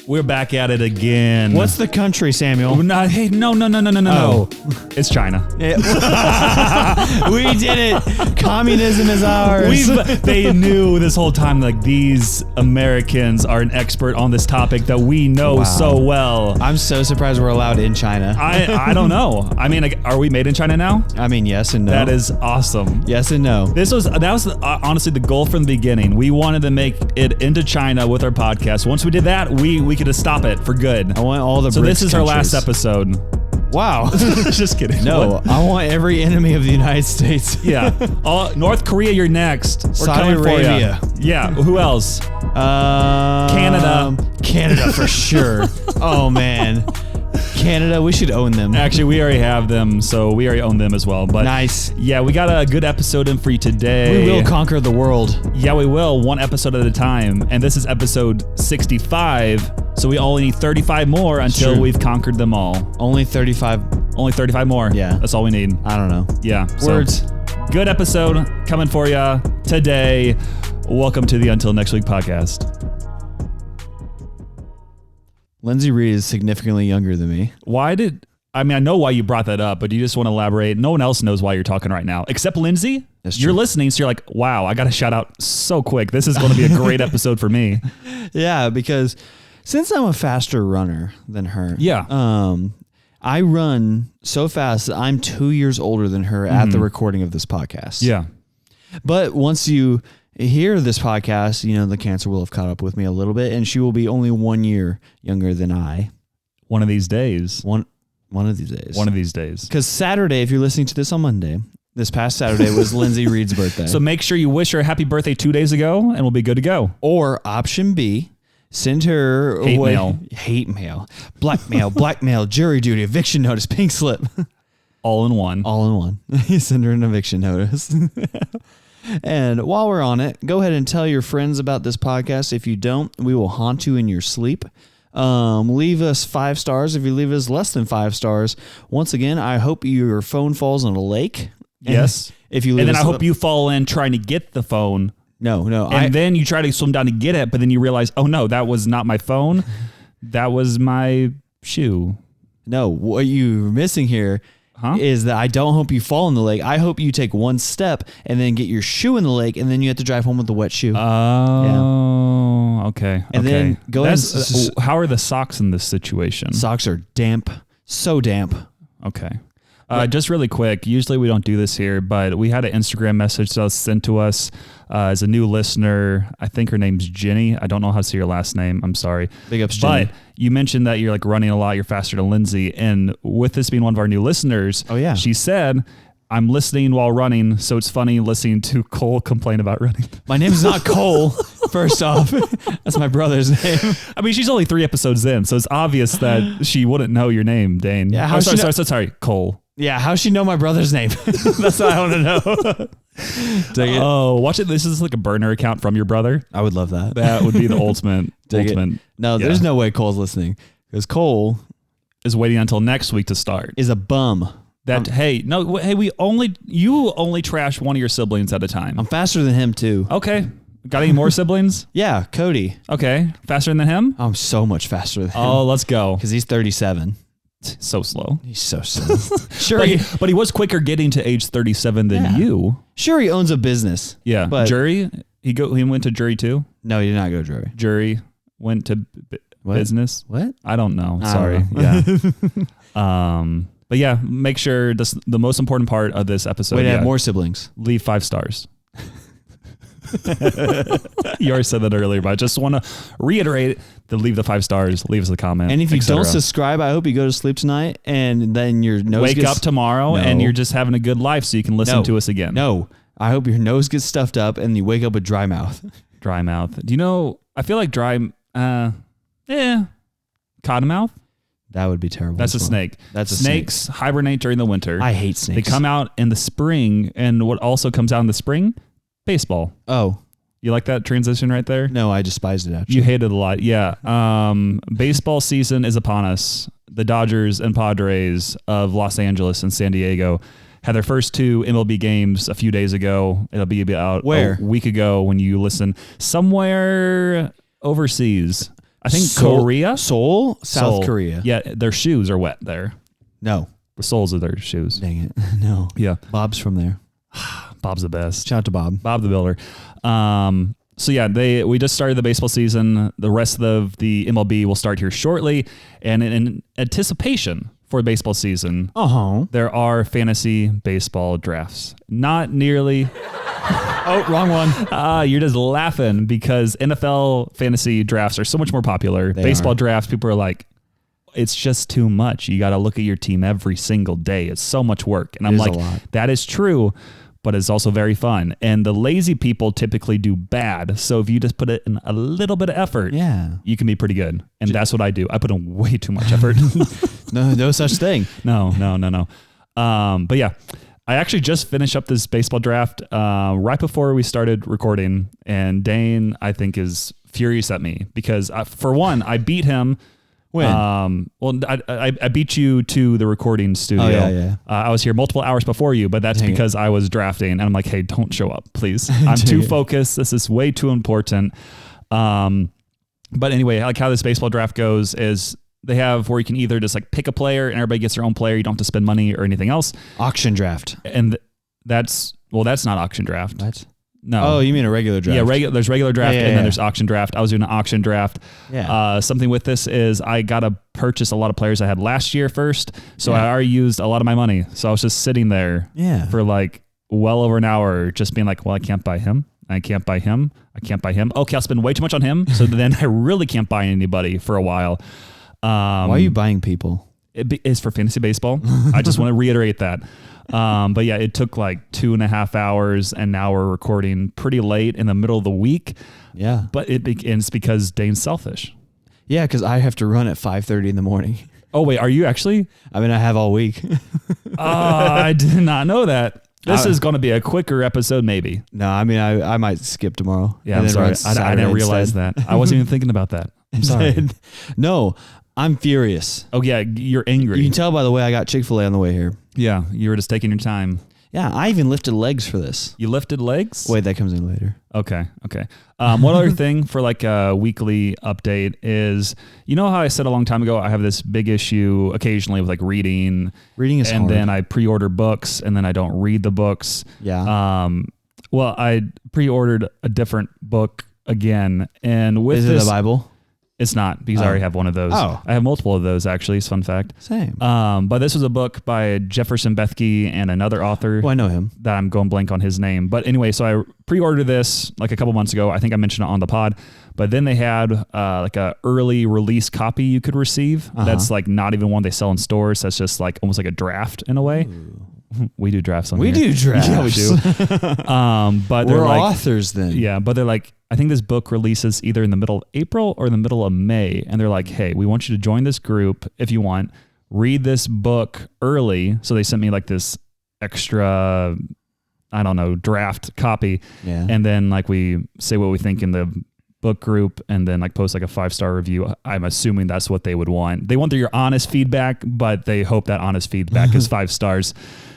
We're back at it again. What's the country, Samuel? No. Oh. It's China. Yeah. We did it. Communism is ours. They knew this whole time, like, these Americans are an expert on this topic that we know so well. I'm so surprised we're allowed in China. I don't know. I mean, like, are we made in China now? I mean, yes and no. That is awesome. Yes and no. That was honestly the goal from the beginning. We wanted to make it into China with our podcast. Once we did that, we could stop it for good. I want all the So BRICS this is our last countries. episode. Wow. Just kidding. No, What? I want every enemy of the United States. Yeah. North Korea, you're next. We're Saudi coming Arabia. for you. Yeah. Who else? Canada. Canada for sure. Oh, man. Canada, we should own them. Actually, we already have them, so we already own them as well. But nice. Yeah, we got a good episode in for you today. We will conquer the world. Yeah, we will. One episode at a time. And this is episode 65. So we only need 35 more until we've conquered them all. Only 35. Only 35 more. Yeah. That's all we need. I don't know. Yeah. Words. So, good episode coming for you today. Welcome to the Until Next Week podcast. Lindsay Reed is significantly younger than me. I know why you brought that up, but you just want to elaborate. No one else knows why you're talking right now, except Lindsay. That's true. You're listening, so you're like, wow, I got to shout out so quick. This is going to be a great episode for me. Yeah, because since I'm a faster runner than her, I run so fast that I'm 2 years older than her at the recording of this podcast. Yeah. But once you hear this podcast, you know, the cancer will have caught up with me a little bit, and she will be only 1 year younger than I. One of these days. One of these days. One of these days. Because Saturday, if you're listening to this on Monday, this past Saturday was Lindsay Reed's birthday. So make sure you wish her a happy birthday 2 days ago, and we'll be good to go. Or option B, send her hate mail, blackmail, jury duty, eviction notice, pink slip. All in one. All in one. You send her an eviction notice. And while we're on it, go ahead and tell your friends about this podcast. If you don't, we will haunt you in your sleep. Leave us 5 stars. If you leave us less than 5 stars, once again, I hope your phone falls in a lake. Yes. If you leave and then I hope you fall in trying to get the phone. No. And then you try to swim down to get it, but then you realize, oh no, that was not my phone. That was my shoe. No, what you're missing here is that I don't hope you fall in the lake. I hope you take one step and then get your shoe in the lake, and then you have to drive home with the wet shoe. Oh, okay. And then go ahead. How are the socks in this situation? Socks are damp. So damp. Okay. Just really quick, usually we don't do this here, but we had an Instagram message that was sent to us as a new listener. I think her name's Jenny. I don't know how to say your last name. I'm sorry. Big ups, Jenny. But you mentioned that you're like running a lot. You're faster than Lindsay. And with this being one of our new listeners, she said, I'm listening while running, so it's funny listening to Cole complain about running. My name's not Cole, first off. That's my brother's name. I mean, she's only 3 episodes in, so it's obvious that she wouldn't know your name, Dane. Yeah, sorry, Cole. Yeah, how's she know my brother's name? That's what I want to know. Oh, watch it. This is like a burner account from your brother. I would love that. That would be the ultimate. No, there's no way Cole's listening, because Cole is waiting until next week to start. Is a bum. You only trash one of your siblings at a time. I'm faster than him too. Okay. Got any more siblings? Yeah, Cody. Okay. Faster than him? I'm so much faster than him. Oh, let's go. Because he's 37. So slow. He's so slow. Sure. But he was quicker getting to age 37 than you. Sure, he owns a business. Yeah. But jury? He went to jury too? No, he did not go to jury. Jury went to business? What? I don't know. Sorry. Yeah. But yeah, make sure the most important part of this episode. Wait, I have more siblings. Leave 5 stars. You already said that earlier, but I just want to reiterate to leave the 5 stars, leave us a comment. And if you don't subscribe, I hope you go to sleep tonight and then your nose wake up tomorrow and you're just having a good life so you can listen to us again. No, I hope your nose gets stuffed up and you wake up with dry mouth. Dry mouth. Do you know, I feel like cottonmouth? That would be terrible. That's a snake. Snakes hibernate during the winter. I hate snakes. They come out in the spring, and what also comes out in the spring? Baseball. Oh. You like that transition right there? No, I despised it, actually. You hate it a lot, yeah. Baseball season is upon us. The Dodgers and Padres of Los Angeles and San Diego had their first 2 MLB games a few days ago. It'll be out a week ago when you listen. Somewhere overseas. I think Korea. South Seoul. Korea. Yeah, their shoes are wet there. No. The soles of their shoes. Dang it. No. Yeah. Bob's from there. Bob's the best. Shout out to Bob. Bob the Builder. So yeah, we just started the baseball season. The rest of the MLB will start here shortly. And in anticipation for baseball season, there are fantasy baseball drafts. Not nearly. Oh, wrong one. You're just laughing because NFL fantasy drafts are so much more popular. Baseball drafts, people are like, it's just too much. You got to look at your team every single day. It's so much work. And I'm like, that is true, but it's also very fun. And the lazy people typically do bad. So if you just put it in a little bit of effort, you can be pretty good. And that's what I do. I put in way too much effort. No such thing. No. But yeah, I actually just finished up this baseball draft right before we started recording. And Dane, I think, is furious at me because for one, I beat him. When? I beat you to the recording studio. Oh, yeah. I was here multiple hours before you, but that's because I was drafting. And I'm like, hey, don't show up, please. I'm too focused. This is way too important. But anyway, like how this baseball draft goes is they have where you can either just like pick a player and everybody gets their own player. You don't have to spend money or anything else. Auction draft. And that's not auction draft. What? No. Oh, you mean a regular draft? Yeah, there's regular draft and then there's auction draft. I was doing an auction draft. Yeah. Something with this is I got to purchase a lot of players I had last year first. So I already used a lot of my money. So I was just sitting there for like well over an hour just being like, well, I can't buy him. I can't buy him. I can't buy him. Okay, I'll spend way too much on him. So then I really can't buy anybody for a while. Why are you buying people? It's for fantasy baseball. I just want to reiterate that. But yeah, it took like 2.5 hours and now we're recording pretty late in the middle of the week. Yeah. But it's because Dane's selfish. Yeah, because I have to run at 5:30 in the morning. Oh, wait, are you actually? I mean, I have all week. I did not know that. This is going to be a quicker episode, maybe. No, I mean, I might skip tomorrow. Yeah, I'm sorry. I didn't realize that. I wasn't even thinking about that. I'm sorry. No, I'm furious. Oh, yeah, you're angry. You can tell by the way I got Chick-fil-A on the way here. Yeah, you were just taking your time. Yeah, I even lifted legs for this. You lifted legs? Wait, that comes in later. Okay. One other thing for like a weekly update is, you know how I said a long time ago, I have this big issue occasionally with like reading. Reading is hard. And then I pre-order books and then I don't read the books. Yeah. Well, I pre-ordered a different book again. And with Is it the Bible? It's not, because I already have one of those. Oh. I have multiple of those, actually. It's a fun fact. Same. But this was a book by Jefferson Bethke and another author. Oh, I know him. That I'm going blank on his name. But anyway, so I pre-ordered this like a couple months ago. I think I mentioned it on the pod. But then they had like a early release copy you could receive. That's like not even one they sell in stores. That's just like almost like a draft in a way. Ooh. We do drafts on here. We do drafts. Yeah, we do. But we're like, authors then. Yeah, but they're like, I think this book releases either in the middle of April or in the middle of May. And they're like, hey, we want you to join this group if you want. Read this book early. So they sent me like this extra, I don't know, draft copy. Yeah. And then like we say what we think in the book group and then like post like a 5-star review. I'm assuming that's what they would want. They want your honest feedback, but they hope that honest feedback is 5 stars.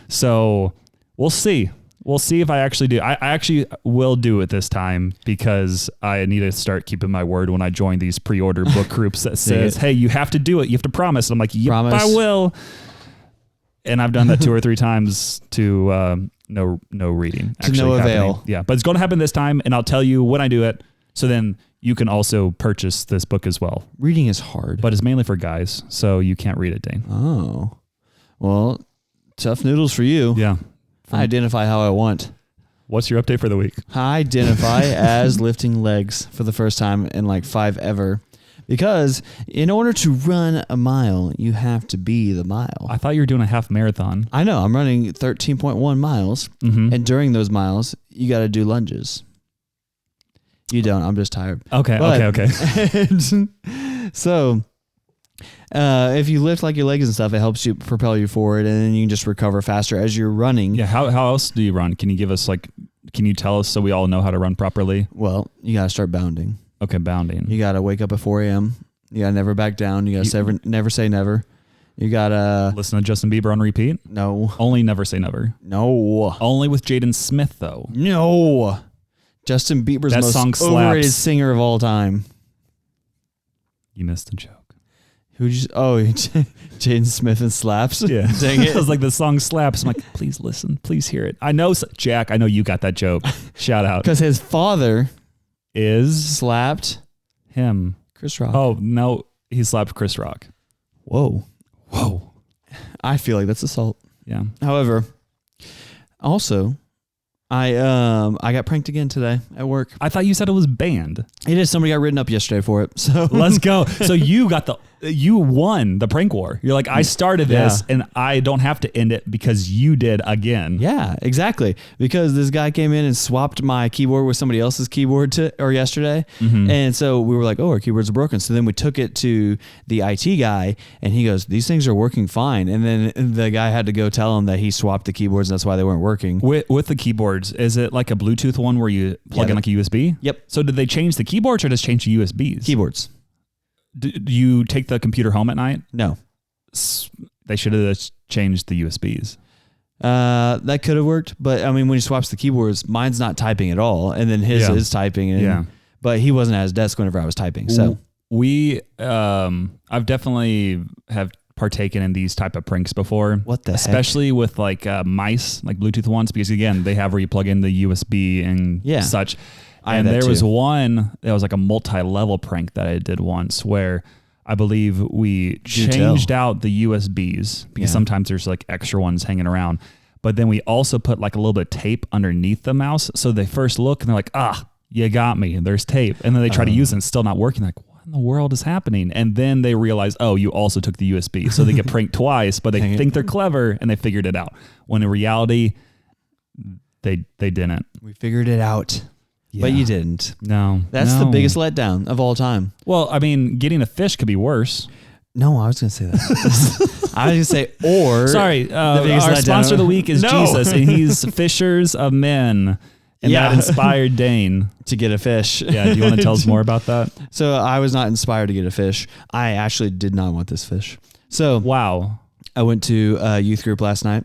So we'll see. We'll see if I actually do. I actually will do it this time because I need to start keeping my word when I join these pre-order book groups that says, hey, you have to do it. You have to promise. I'm like, yep, promise. I will. And I've done that 2 or 3 times to no reading. To no avail. Yeah, but it's going to happen this time, and I'll tell you when I do it. So then you can also purchase this book as well. Reading is hard. But it's mainly for guys, so you can't read it, Dane. Oh. Well, tough noodles for you. Yeah. I identify how I want. What's your update for the week? I identify as lifting legs for the first time in like 5 ever. Because in order to run a mile, you have to be the mile. I thought you were doing a half marathon. I know. I'm running 13.1 miles. Mm-hmm. And during those miles, you got to do lunges. You don't. I'm just tired. Okay. So if you lift like your legs and stuff, it helps you propel you forward, and then you can just recover faster as you're running. Yeah. How else do you run? Can you give us can you tell us so we all know how to run properly? Well, you got to start bounding. Okay. Bounding. You got to wake up at 4 a.m. You got to never back down. You got to never say never. You got to listen to Justin Bieber on repeat. No. Only never say never. No. Only with Jaden Smith though. No. Justin Bieber's the most overrated singer of all time. You missed the joke. Who just? Oh, Jaden Smith and Slaps. Yeah. Dang it. I was like, the song slaps. I'm like, please listen. Please hear it. I know, Jack, I know you got that joke. Shout out. Because his father is slapped him. Chris Rock. Oh, no. He slapped Chris Rock. Whoa. Whoa. I feel like that's assault. Yeah. However, also, I got pranked again today at work. I thought you said it was banned. It is. Somebody got written up yesterday for it. So Let's go. So you won the prank war. You're like, I started this and I don't have to end it because you did again. Yeah, exactly. Because this guy came in and swapped my keyboard with somebody else's keyboard yesterday. Mm-hmm. And so we were like, oh, our keyboards are broken. So then we took it to the IT guy and he goes, these things are working fine. And then the guy had to go tell him that he swapped the keyboards and that's why they weren't working. With the keyboards, is it like a Bluetooth one where you plug in like a USB? Yep. So did they change the keyboards or just change the USBs? Keyboards. Do you take the computer home at night? No. They should have just changed the USBs. That could have worked, but I mean, when he swaps the keyboards, mine's not typing at all, and then his is typing. And, but he wasn't at his desk whenever I was typing. So I've definitely have partaken in these type of pranks before. What the especially heck? with like mice, like Bluetooth ones, because again, they have where you plug in the USB and such. And there was one that was like a multi-level prank that I did once where I believe we changed out the USBs because sometimes there's like extra ones hanging around. But then we also put like a little bit of tape underneath the mouse. So they first look and they're like, you got me. There's tape. And then they try to use it and it's still not working. Like, what in the world is happening? And then they realize, oh, you also took the USB. So they get pranked twice, but they think they're clever and they figured it out. When in reality, they didn't. We figured it out. Yeah. But you didn't. No. That's the biggest letdown of all time. Well, I mean, getting a fish could be worse. No, I was going to say that. I was going to say, or... Sorry, our sponsor of the week is Jesus, and he's Fishers of Men, and that inspired Dane. To get a fish. Yeah, do you want to tell us more about that? So I was not inspired to get a fish. I actually did not want this fish. So... Wow. I went to a youth group last night.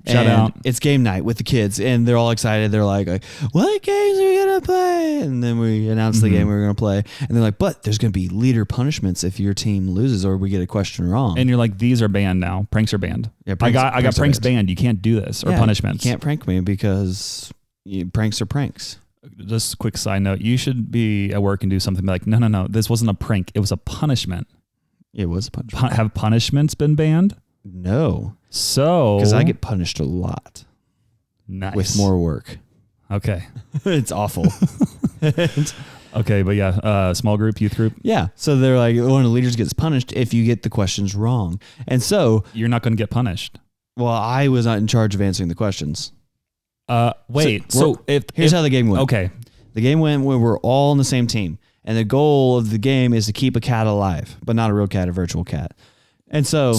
Shout out. It's game night with the kids and they're all excited. They're like, what games are we going to play? And then we announced the game we were going to play. And they're like, but there's going to be leader punishments if your team loses or we get a question wrong. And you're like, these are banned now. Pranks are banned. Yeah, I got pranks banned. You can't do this or punishments. You can't prank me because pranks are pranks. Just a quick side note. You should be at work and do something like, no. This wasn't a prank. It was a punishment. It was a punishment. Have punishments been banned? No. So... Because I get punished a lot. Nice. With more work. Okay. It's awful. Okay, but yeah, small group, youth group. Yeah. So they're like, one of the leaders gets punished if you get the questions wrong. And so... You're not going to get punished. Well, I was not in charge of answering the questions. Wait. Here's how the game went. Okay. The game went when we're all on the same team. And the goal of the game is to keep a cat alive, but not a real cat, a virtual cat. And so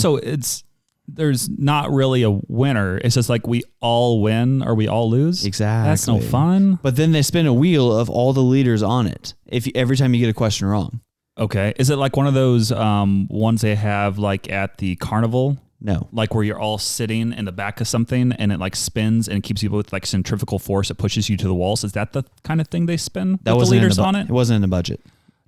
there's not really a winner. It's just like we all win or we all lose. Exactly. That's no fun. But then they spin a wheel of all the leaders on it. Every time you get a question wrong. Okay. Is it like one of those ones they have like at the carnival? No. Like where you're all sitting in the back of something and it like spins and keeps you with like centrifugal force. It pushes you to the walls. Is that the kind of thing they spin with the leaders on it? It wasn't in the budget.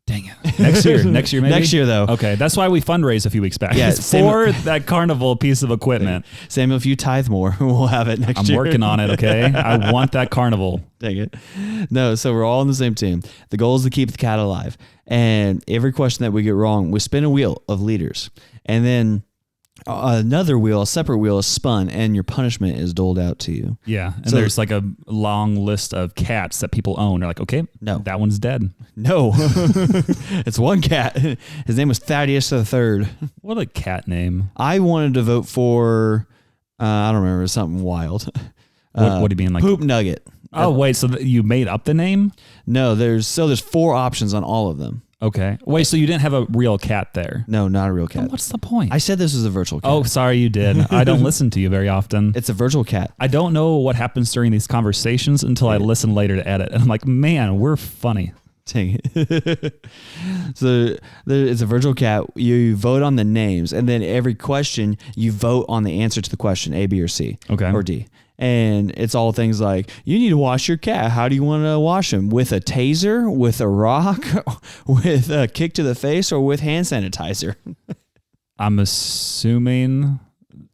Dang it. Next year maybe? Next year, though. Okay, that's why we fundraised a few weeks back. Yeah, for that carnival piece of equipment. Samuel, if you tithe more, we'll have it next year. I'm working on it, okay? I want that carnival. Dang it. No, so we're all on the same team. The goal is to keep the cat alive. And every question that we get wrong, we spin a wheel of leaders. And then another wheel, a separate wheel is spun and your punishment is doled out to you. Yeah. And so there's like a long list of cats that people own. They're like, okay, no, that one's dead. No, it's one cat. His name was Thaddeus III. What a cat name. I wanted to vote for, I don't remember, something wild. What do you mean? Like Poop Nugget. Oh, wait. So you made up the name? No, there's 4 options on all of them. Okay. Wait, so you didn't have a real cat there? No, not a real cat. Then what's the point? I said this was a virtual cat. Oh, sorry, you did. I don't listen to you very often. It's a virtual cat. I don't know what happens during these conversations until I listen later to edit. And I'm like, man, we're funny. Dang it. So it's a virtual cat. You vote on the names, and then every question, you vote on the answer to the question, A, B, or C. Okay. Or D. And it's all things like, you need to wash your cat. How do you want to wash him? With a taser, with a rock, with a kick to the face, or with hand sanitizer? I'm assuming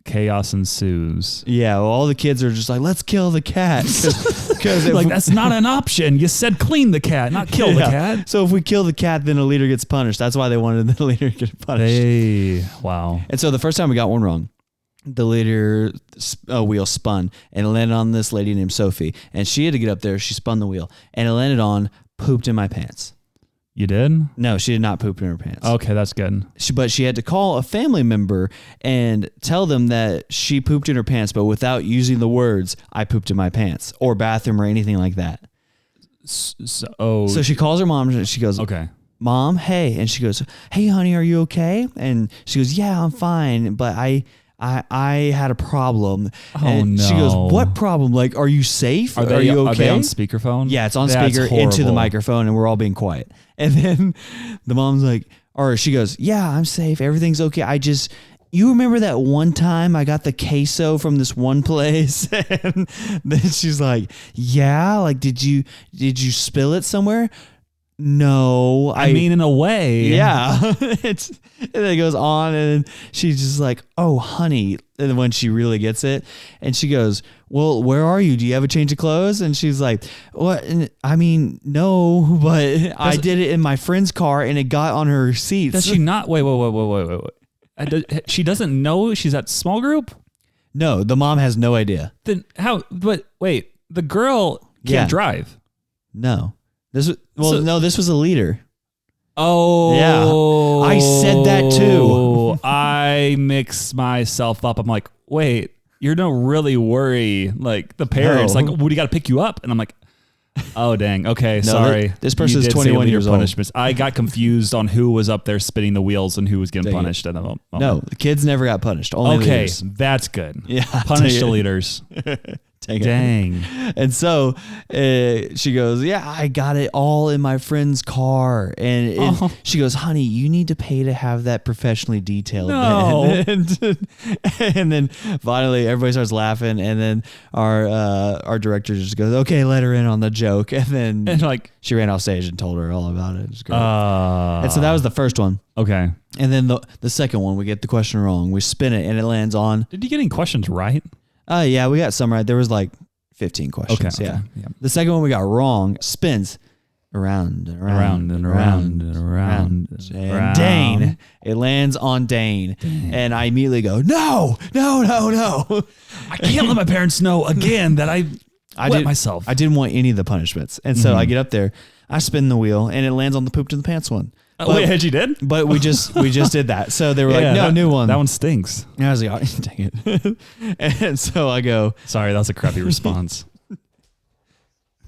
chaos ensues. Yeah, well, all the kids are just like, let's kill the cat. Because like, that's not an option. You said clean the cat, not kill the cat. So if we kill the cat, then the leader gets punished. That's why they wanted the leader to get punished. Hey, wow. And so the first time we got one wrong, the leader wheel spun and it landed on this lady named Sophie. And she had to get up there. She spun the wheel and it landed on pooped in my pants. You did? No, she did not poop in her pants. Okay, that's good. But she had to call a family member and tell them that she pooped in her pants, but without using the words, I pooped in my pants, or bathroom, or anything like that. So she calls her mom and she goes, okay, Mom, hey. And she goes, hey, honey, are you okay? And she goes, yeah, I'm fine, but I had a problem. And no. She goes, what problem? Like, are you safe? Are you okay? Are they on speakerphone? Yeah, it's on That's speaker horrible. into the microphone, and we're all being quiet. And then the mom's like, or she goes, yeah, I'm safe. Everything's okay. You remember that one time I got the queso from this one place? And then she's like, yeah, like, did you spill it somewhere? No, I mean, in a way. Yeah. And then it goes on and she's just like, oh, honey. And when she really gets it and she goes, well, where are you? Do you have a change of clothes? And she's like, what? And I mean, no, but I did it in my friend's car and it got on her seats. Does she not? Wait. She doesn't know she's at small group? No, the mom has no idea. Then how? But wait, the girl can't drive. No. This was a leader. Oh. Yeah. I said that too. I mix myself up. I'm like, wait, you're don't really worry. Like the parents, like, we got to pick you up. And I'm like, oh, dang. Okay. Sorry. This person is 21 years old. I got confused on who was up there spinning the wheels and who was getting punished at the moment. No, the kids never got punished. Only leaders. That's good. Yeah. Punish the leaders. Dang. And so she goes, yeah, I got it all in my friend's car. And she goes, honey, you need to pay to have that professionally detailed. No. And then finally everybody starts laughing. And then our director just goes, okay, let her in on the joke. And then like she ran off stage and told her all about it. It was great. And so that was the first one. Okay. And then the second one, we get the question wrong. We spin it and it lands on. Did you get any questions right? Yeah, we got some right. There was like 15 questions. Okay, yeah. yeah. The second one we got wrong. Spins around and around and around and around. And Dane. It lands on Dane. And I immediately go, no. I can't let my parents know again that I wet myself. I didn't want any of the punishments. And so I get up there, I spin the wheel, and it lands on the pooped in the pants one. Wait, you did? But we just did that. So they were like, no, new one. That one stinks. And I was like, oh, dang it. And so I go, sorry, that was a crappy response.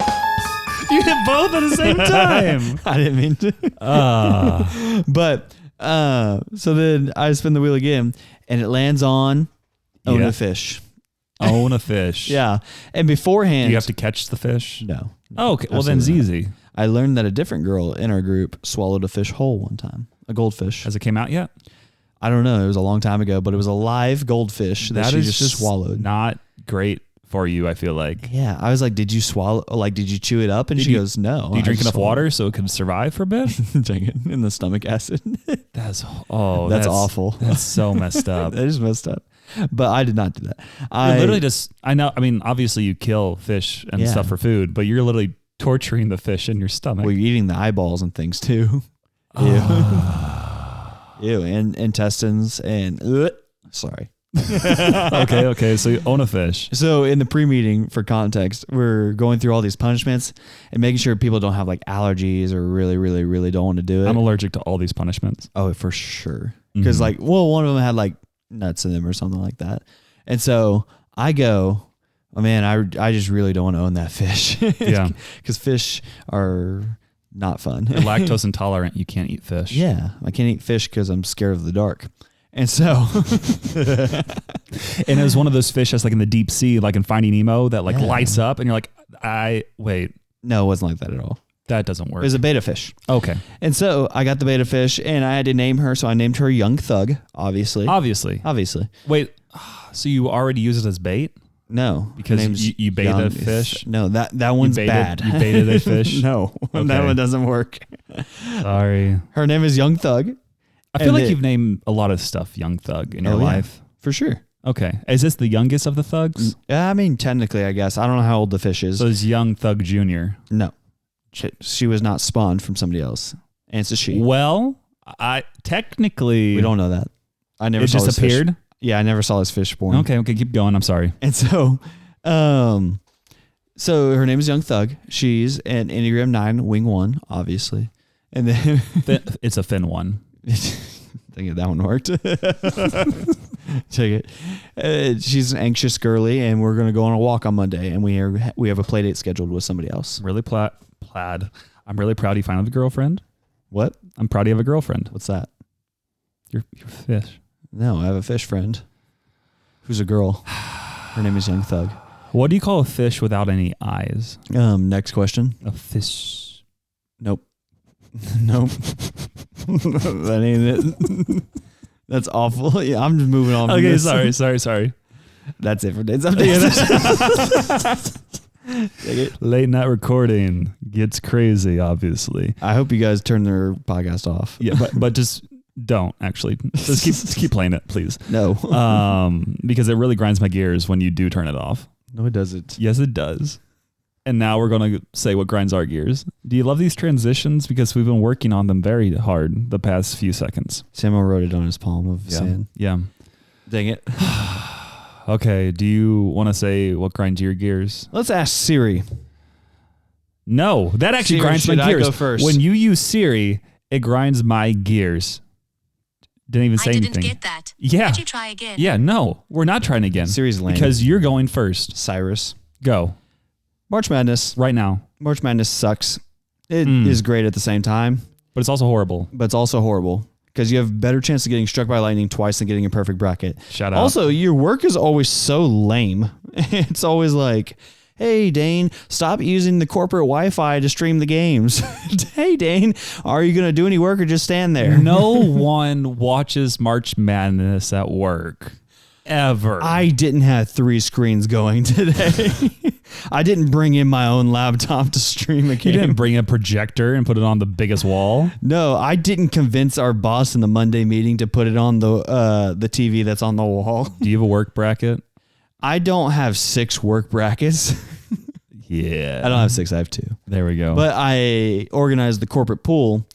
You did both at the same time. I didn't mean to. But so then I spin the wheel again, and it lands on own a fish. Own a fish. Yeah. And beforehand, do you have to catch the fish? No. Oh, okay. Well, then it's easy. I learned that a different girl in our group swallowed a fish whole one time, a goldfish. Has it came out yet? I don't know. It was a long time ago, but it was a live goldfish that she just swallowed. Not great for you, I feel like. Yeah. I was like, did you swallow? Like, did you chew it up? And she goes, no. Do you drink enough water so it can survive for a bit? Drink it in the stomach acid. That's awful. That's so messed up. That is messed up. But I did not do that. I literally just, I know, I mean, obviously you kill fish and stuff for food, but you're literally torturing the fish in your stomach. Well, you're eating the eyeballs and things too. Ew. Ew. And intestines and sorry. Okay. So you own a fish. So in the pre-meeting, for context, we're going through all these punishments and making sure people don't have like allergies or really, really, really don't want to do it. I'm allergic to all these punishments. Oh, for sure. Because one of them had like nuts in them or something like that. And so I go, oh man, I just really don't want to own that fish. Yeah. Because fish are not fun. You're lactose intolerant. You can't eat fish. Yeah. I can't eat fish because I'm scared of the dark. And so. And it was one of those fish that's like in the deep sea, like in Finding Nemo, that like lights up and you're like, wait. No, it wasn't like that at all. That doesn't work. It was a beta fish. Okay. And so I got the beta fish and I had to name her. So I named her Young Thug, obviously. Obviously. Obviously. Wait, so you already use it as bait? No, Because you baited a fish? No, that one's bad. You baited a fish? No, Okay. that one doesn't work. Sorry. Her name is Young Thug. I feel like you've named a lot of stuff Young Thug in your life. For sure. Okay. Is this the youngest of the thugs? I mean, technically, I guess. I don't know how old the fish is. So it's Young Thug Jr. No. She was not spawned from somebody else. And it's a she. Well, technically... We don't know that. I never saw just this appeared? Fish. Yeah, I never saw this fish born. Okay, keep going. I'm sorry. And so her name is Young Thug. She's an Enneagram 9, wing 1, obviously. And then... It's a Fin 1. Thinking that one worked. Take it. She's an anxious girly, and we're going to go on a walk on Monday, and we have a play date scheduled with somebody else. Really plaid. I'm really proud you finally have a girlfriend. What? I'm proud you have a girlfriend. What's that? Your fish. No, I have a fish friend who's a girl. Her name is Young Thug. What do you call a fish without any eyes? Next question. A fish. Nope. Nope. That ain't it. That's awful. Yeah, I'm just moving on. Okay, sorry. That's it for Dane's update. Late night recording gets crazy, obviously. I hope you guys turn their podcast off. Yeah, but just don't actually. Just keep playing it, please. No. Because it really grinds my gears when you do turn it off. No, it doesn't. Yes, it does. And now we're going to say what grinds our gears. Do you love these transitions? Because we've been working on them very hard the past few seconds. Samuel wrote it on his palm of sand. Yeah. Dang it. Okay. Do you want to say what grinds your gears? Let's ask Siri. No, that actually Siri, grinds my should gears. I go first? When you use Siri, it grinds my gears. Didn't even say anything. I didn't get that. Yeah. Could you try again? Yeah, no, we're not trying again. Siri's lame. Because you're going first. Cyrus. Go. March Madness. Right now. March Madness sucks. It is great at the same time. But it's also horrible. But it's also horrible. Because you have better chance of getting struck by lightning twice than getting a perfect bracket. Shout out. Also, your work is always so lame. It's always like, hey, Dane, stop using the corporate Wi-Fi to stream the games. Hey, Dane, are you going to do any work or just stand there? No one watches March Madness at work. Ever. I didn't have 3 screens going today. I didn't bring in my own laptop to stream a game. You didn't bring a projector and put it on the biggest wall? No, I didn't convince our boss in the Monday meeting to put it on the TV that's on the wall. Do you have a work bracket? I don't have 6 work brackets. Yeah. I don't have 6, I have 2. There we go. But I organized the corporate pool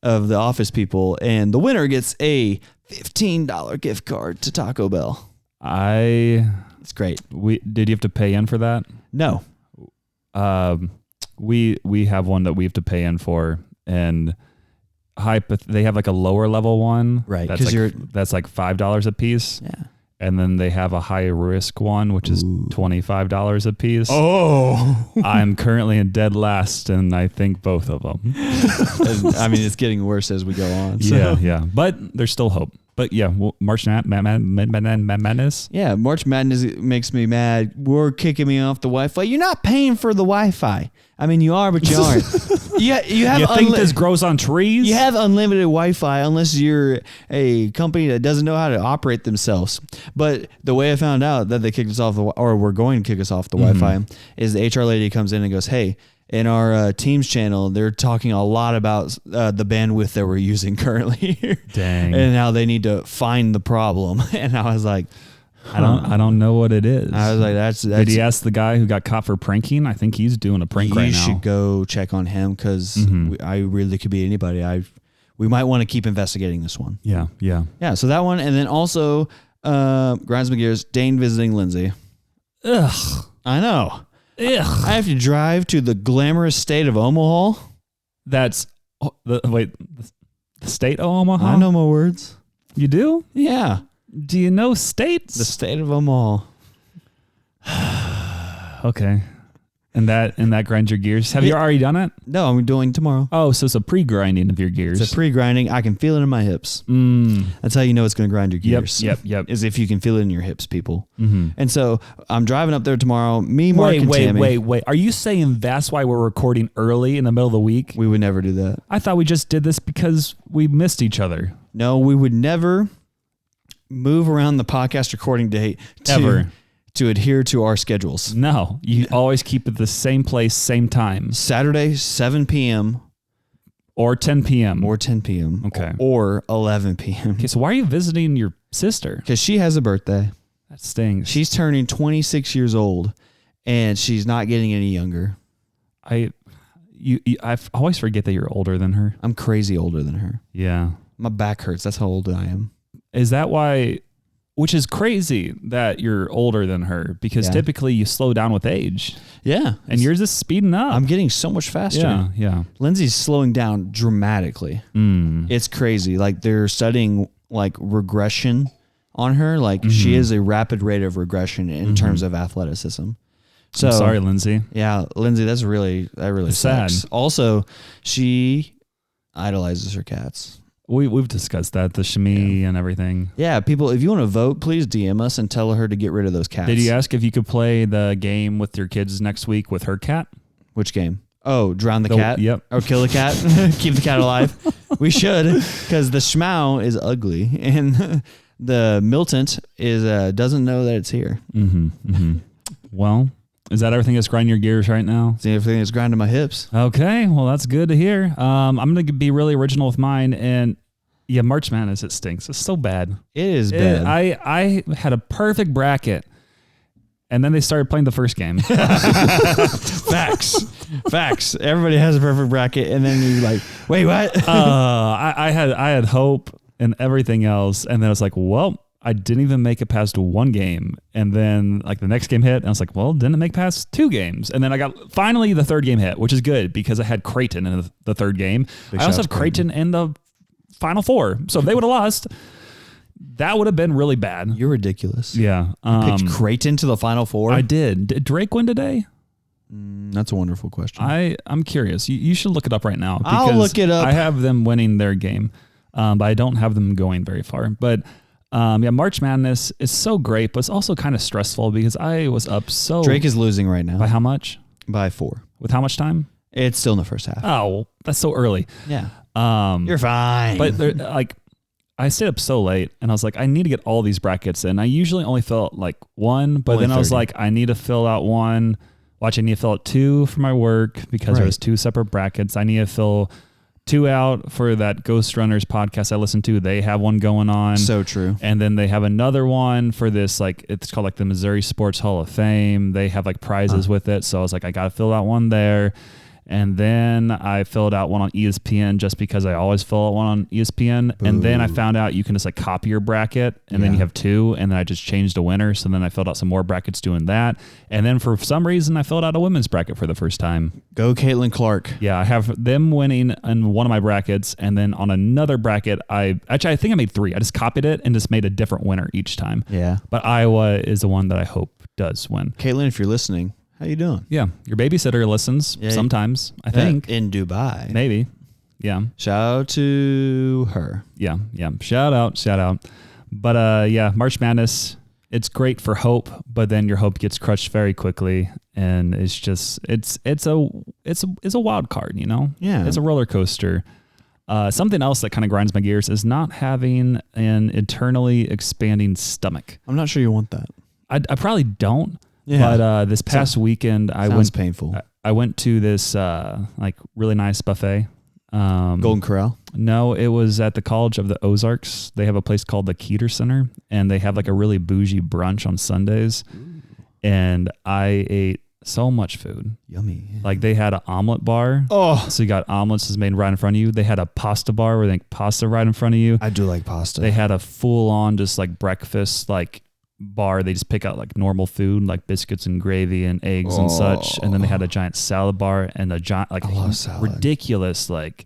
of the office people, and the winner gets a $15 gift card to Taco Bell. It's great. Did you have to pay in for that? No. We have one that we have to pay in for, and they have like a lower level one. Right. That's like $5 a piece. Yeah. And then they have a high risk one, which is $25 a piece. Oh. I'm currently in dead last, and I think both of them. I mean, it's getting worse as we go on. So. Yeah. But there's still hope. But yeah, March Madness. Yeah, March Madness makes me mad. We're kicking me off the Wi-Fi. You're not paying for the Wi-Fi. I mean, you are, but you aren't. You think this grows on trees? You have unlimited Wi-Fi unless you're a company that doesn't know how to operate themselves. But the way I found out that they kicked us off or were going to kick us off the Wi-Fi is the HR lady comes in and goes, "Hey, in our Teams channel, they're talking a lot about the bandwidth that we're using currently here. Dang. And how they need to find the problem." And I was like, I don't know what it is. I was like, that's Did he ask the guy who got caught for pranking? I think he's doing a prank right now. You should go check on him because I really could be anybody. We might want to keep investigating this one. Yeah. Yeah, so that one. And then also, grinds my gears, Dane visiting Lindsay. Ugh. I know. Ugh. I have to drive to the glamorous state of Omaha. That's the state of Omaha? I know my words. You do? Yeah. Do you know states? The state of Omaha. Okay. And that grinds your gears. Have you already done it? No, I'm doing tomorrow. Oh, so it's a pre-grinding of your gears. It's a pre-grinding. I can feel it in my hips. That's how you know it's going to grind your gears. Yep. Is if you can feel it in your hips, people. And so I'm driving up there tomorrow. Me, Mark, and Tammy. Wait. Are you saying that's why we're recording early in the middle of the week? We would never do that. I thought we just did this because we missed each other. No, we would never move around the podcast recording date to adhere to our schedules. No, you always keep it the same place, same time. Saturday, 7 p.m. Or 10 p.m. Or 10 p.m. Okay. Or 11 p.m. Okay, so why are you visiting your sister? Because she has a birthday. That stings. She's turning 26 years old, and she's not getting any younger. I always forget that you're older than her. I'm crazy older than her. Yeah. My back hurts. That's how old I am. Is that why? Which is crazy that you're older than her, because typically you slow down with age. Yeah. And yours is speeding up. I'm getting so much faster. Yeah, yeah. Lindsay's slowing down dramatically. It's crazy. Like they're studying like regression on her. Like she is a rapid rate of regression in terms of athleticism. So I'm sorry, Lindsay. Yeah, Lindsay, that really sad. sucks. Also, she idolizes her cats. We've discussed that, the shimmy and everything. Yeah, people, if you want to vote, please DM us and tell her to get rid of those cats. Did you ask if you could play the game with your kids next week with her cat? Which game? Oh, drown the cat? Yep. Or kill the cat? Keep the cat alive? We should, because the schmau is ugly, and the militant doesn't know that it's here. Well, is that everything that's grinding your gears right now? See, everything that's grinding my hips. Okay, well, that's good to hear. I'm going to be really original with mine. And yeah, March Madness, it stinks. It's so bad. It is bad. I had a perfect bracket, and then they started playing the first game. Facts. Everybody has a perfect bracket, and then you're like, wait, what? I had hope and everything else, and then I was like, well, I didn't even make it past one game. And then like the next game hit and I was like, well, didn't make past two games. And then I got finally the third game hit, which is good because I had Creighton in the third game. I also have Creighton in the Final Four. So if they would have lost, that would have been really bad. You're ridiculous. Yeah. You picked Creighton to the Final Four? I did. Did Drake win today? That's a wonderful question. I'm curious. You should look it up right now. I'll look it up. I have them winning their game, but I don't have them going very far. But March Madness is so great, but it's also kind of stressful because I was up so... Drake is losing right now. By how much? By 4. With how much time? It's still in the first half. Oh, that's so early. Yeah. You're fine. But like, I stayed up so late and I was like, I need to get all these brackets in. I usually only fill out like one, but only then 30. I was like, I need to fill out one. I need to fill out 2 for my work because there's 2 separate brackets. I need to fill 2 out for that Ghost Runners podcast I listen to. They have one going on. So true. And then they have another one for this, like, it's called like the Missouri Sports Hall of Fame. They have like prizes with it. So I was like, I got to fill out one there. And then I filled out one on ESPN just because I always fill out one on ESPN. Boo. And then I found out you can just like copy your bracket and then you have 2. And then I just changed a winner. So then I filled out some more brackets doing that. And then for some reason I filled out a women's bracket for the first time. Go Caitlin Clark. Yeah, I have them winning in one of my brackets. And then on another bracket, I think I made 3. I just copied it and just made a different winner each time. Yeah. But Iowa is the one that I hope does win. Caitlin, if you're listening, how you doing? Yeah. Your babysitter listens sometimes, I think. In Dubai. Maybe. Yeah. Shout out to her. Yeah. Yeah. Shout out. But March Madness, it's great for hope, but then your hope gets crushed very quickly. And it's just, it's a wild card, you know? Yeah. It's a roller coaster. Something else that kind of grinds my gears is not having an internally expanding stomach. I'm not sure you want that. I probably don't. Yeah. But this past weekend, I went to this like really nice buffet. Golden Corral? No, it was at the College of the Ozarks. They have a place called the Keeter Center, and they have like a really bougie brunch on Sundays. Ooh. And I ate so much food. Yummy. Like they had an omelet bar. Oh. So you got omelets made right in front of you. They had a pasta bar where they make pasta right in front of you. I do like pasta. They had a full on just like breakfast, like bar. They just pick out like normal food, like biscuits and gravy and eggs and such. And then they had a giant salad bar and a giant, like ridiculous, like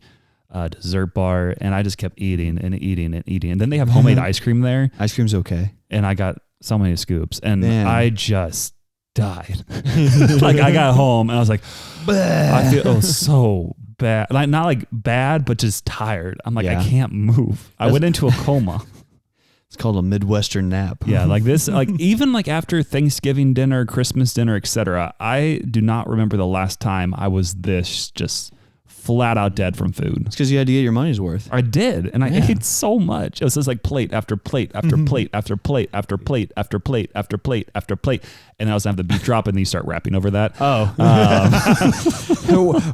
dessert bar. And I just kept eating and eating and eating. And then they have homemade ice cream there. Ice cream's okay. And I got so many scoops and I just died. Like I got home and I was like, I feel so bad. Like not like bad, but just tired. I'm like, I can't move. I went into a coma. It's called a Midwestern nap. Yeah, like this, like even like after Thanksgiving dinner, Christmas dinner, etc. I do not remember the last time I was this just flat out dead from food. It's because you had to get your money's worth. I did, and I ate so much. It was just like plate after plate after plate after plate after plate after plate after plate after plate, and I was gonna have the beat drop, and then you start rapping over that. Oh,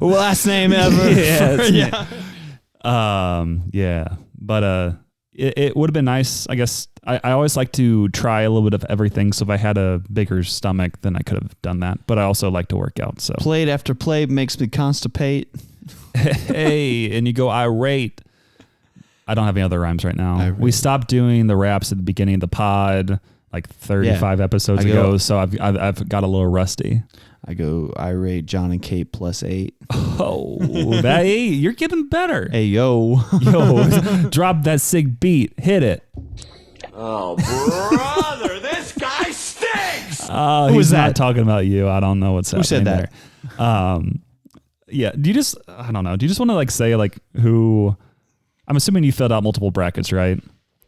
last name ever. But it would have been nice. I guess I always like to try a little bit of everything. So if I had a bigger stomach, then I could have done that. But I also like to work out. So plate after plate makes me constipate. Hey, and you go irate. I don't have any other rhymes right now. Irate. We stopped doing the raps at the beginning of the pod, like 35 episodes ago. So I've got a little rusty. I go irate John and Kate +8. Oh, hey, you're getting better. Hey, yo, drop that sick beat. Hit it. Oh, brother, this guy stinks. He's not talking about you. I don't know what's happening. Who said that? There. Yeah. Do you just, I don't know. Do you just want to like say like who, I'm assuming you filled out multiple brackets, right?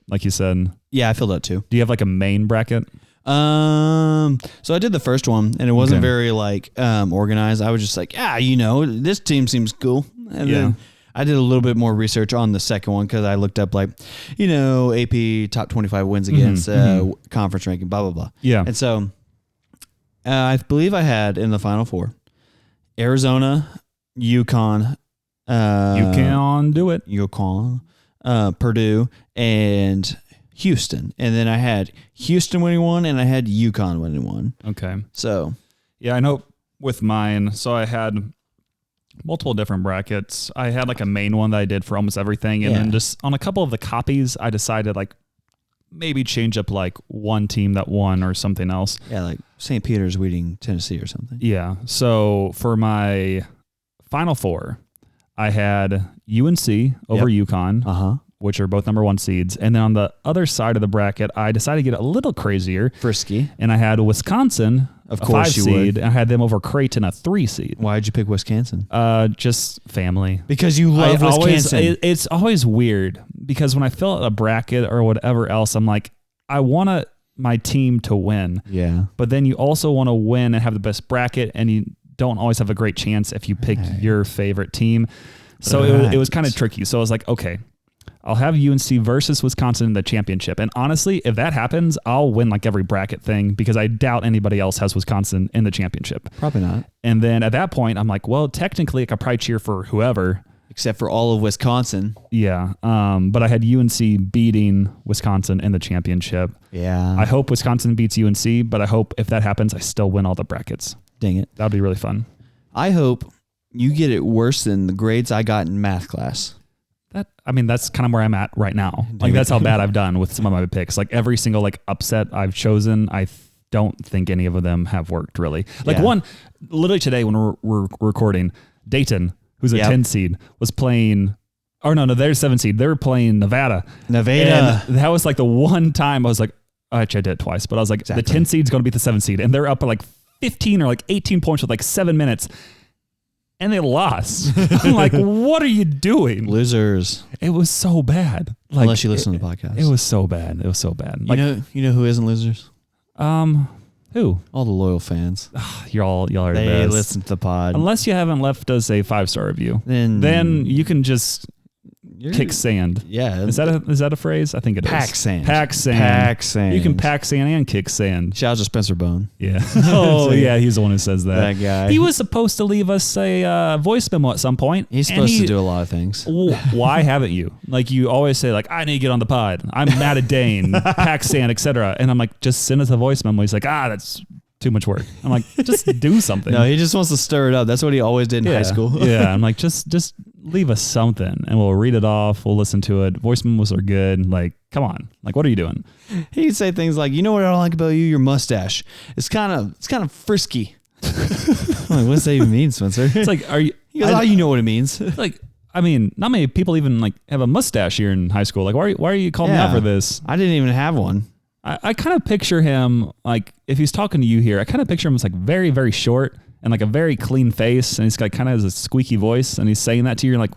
Like you said. Yeah, I filled out 2. Do you have like a main bracket? So I did the first one and it wasn't very like, organized. I was just like, this team seems cool. And then I did a little bit more research on the second one because I looked up like, AP top 25 wins against conference ranking, blah, blah, blah. Yeah. And so I believe I had in the final 4, Arizona, UConn. You can do it. UConn, Purdue, and Houston. And then I had Houston winning 1 and I had UConn winning 1. Okay. So. Yeah, I know with mine. So I had multiple different brackets. I had like a main one that I did for almost everything. And then just on a couple of the copies, I decided like maybe change up like one team that won or something else. Yeah, like St. Peter's beating Tennessee or something. Yeah. So for my final 4, I had UNC over UConn, which are both number 1 seeds. And then on the other side of the bracket, I decided to get a little crazier. Frisky. And I had Wisconsin, of course, a 5 seed. Would. And I had them over Creighton, a 3 seed. Why did you pick Wisconsin? Just family. Because you love Wisconsin. It's always weird because when I fill out a bracket or whatever else, I'm like, I want my team to win. Yeah. But then you also want to win and have the best bracket, and you don't always have a great chance if you pick your favorite team. So it was kind of tricky. So I was like, okay, I'll have UNC versus Wisconsin in the championship. And honestly, if that happens, I'll win like every bracket thing because I doubt anybody else has Wisconsin in the championship. Probably not. And then at that point, I'm like, well, technically I could probably cheer for whoever. Except for all of Wisconsin. Yeah. But I had UNC beating Wisconsin in the championship. Yeah. I hope Wisconsin beats UNC, but I hope if that happens, I still win all the brackets. Dang it. That would be really fun. I hope you get it worse than the grades I got in math class. That's kind of where I'm at right now. Like that's how bad I've done with some of my picks. Like every single like upset I've chosen, I don't think any of them have worked really. Like one, literally today when we're recording, Dayton, who's a 10 seed, was playing. Or no, they're 7 seed. They were playing Nevada. And that was like the one time I was like, actually I did it twice, but I was like, the 10 seed's going to beat the 7 seed, and they're up by like 15 or like 18 points with like 7 minutes. And they lost. I'm like, what are you doing? Losers. It was so bad. Like, unless you listen to the podcast. It was so bad. It was so bad. Like, you know who isn't losers? Who? All the loyal fans. Y'all are the best. They listen to the pod. Unless you haven't left us a 5-star review. Then you can just kick sand. Yeah. Is that a phrase? I think it is. Pack sand. Pack sand. Pack sand. You can pack sand and kick sand. Shout out to Spencer Bone. Yeah. Oh, yeah. He's the one who says that. That guy. He was supposed to leave us a voice memo at some point. He's supposed to do a lot of things. Why haven't you? Like you always say, like, I need to get on the pod. I'm mad at Dane, pack sand, etc. And I'm like, just send us a voice memo. He's like, that's too much work. I'm like, just do something. No, he just wants to stir it up. That's what he always did in high school. Yeah. I'm like, just leave us something and we'll read it off. We'll listen to it. Voice memos are good. Like, come on. Like, what are you doing? He'd say things like, you know what I don't like about you? Your mustache. It's kind of frisky. I'm like, what does that even mean, Spencer? It's like, he goes, you know what it means. Like, I mean, not many people even like have a mustache here in high school. Like, why are you calling me out for this? I didn't even have one. I kind of picture him like, if he's talking to you here, I kind of picture him as like very, very short and like a very clean face, and he's got kind of has a squeaky voice, and he's saying that to you, and you're like,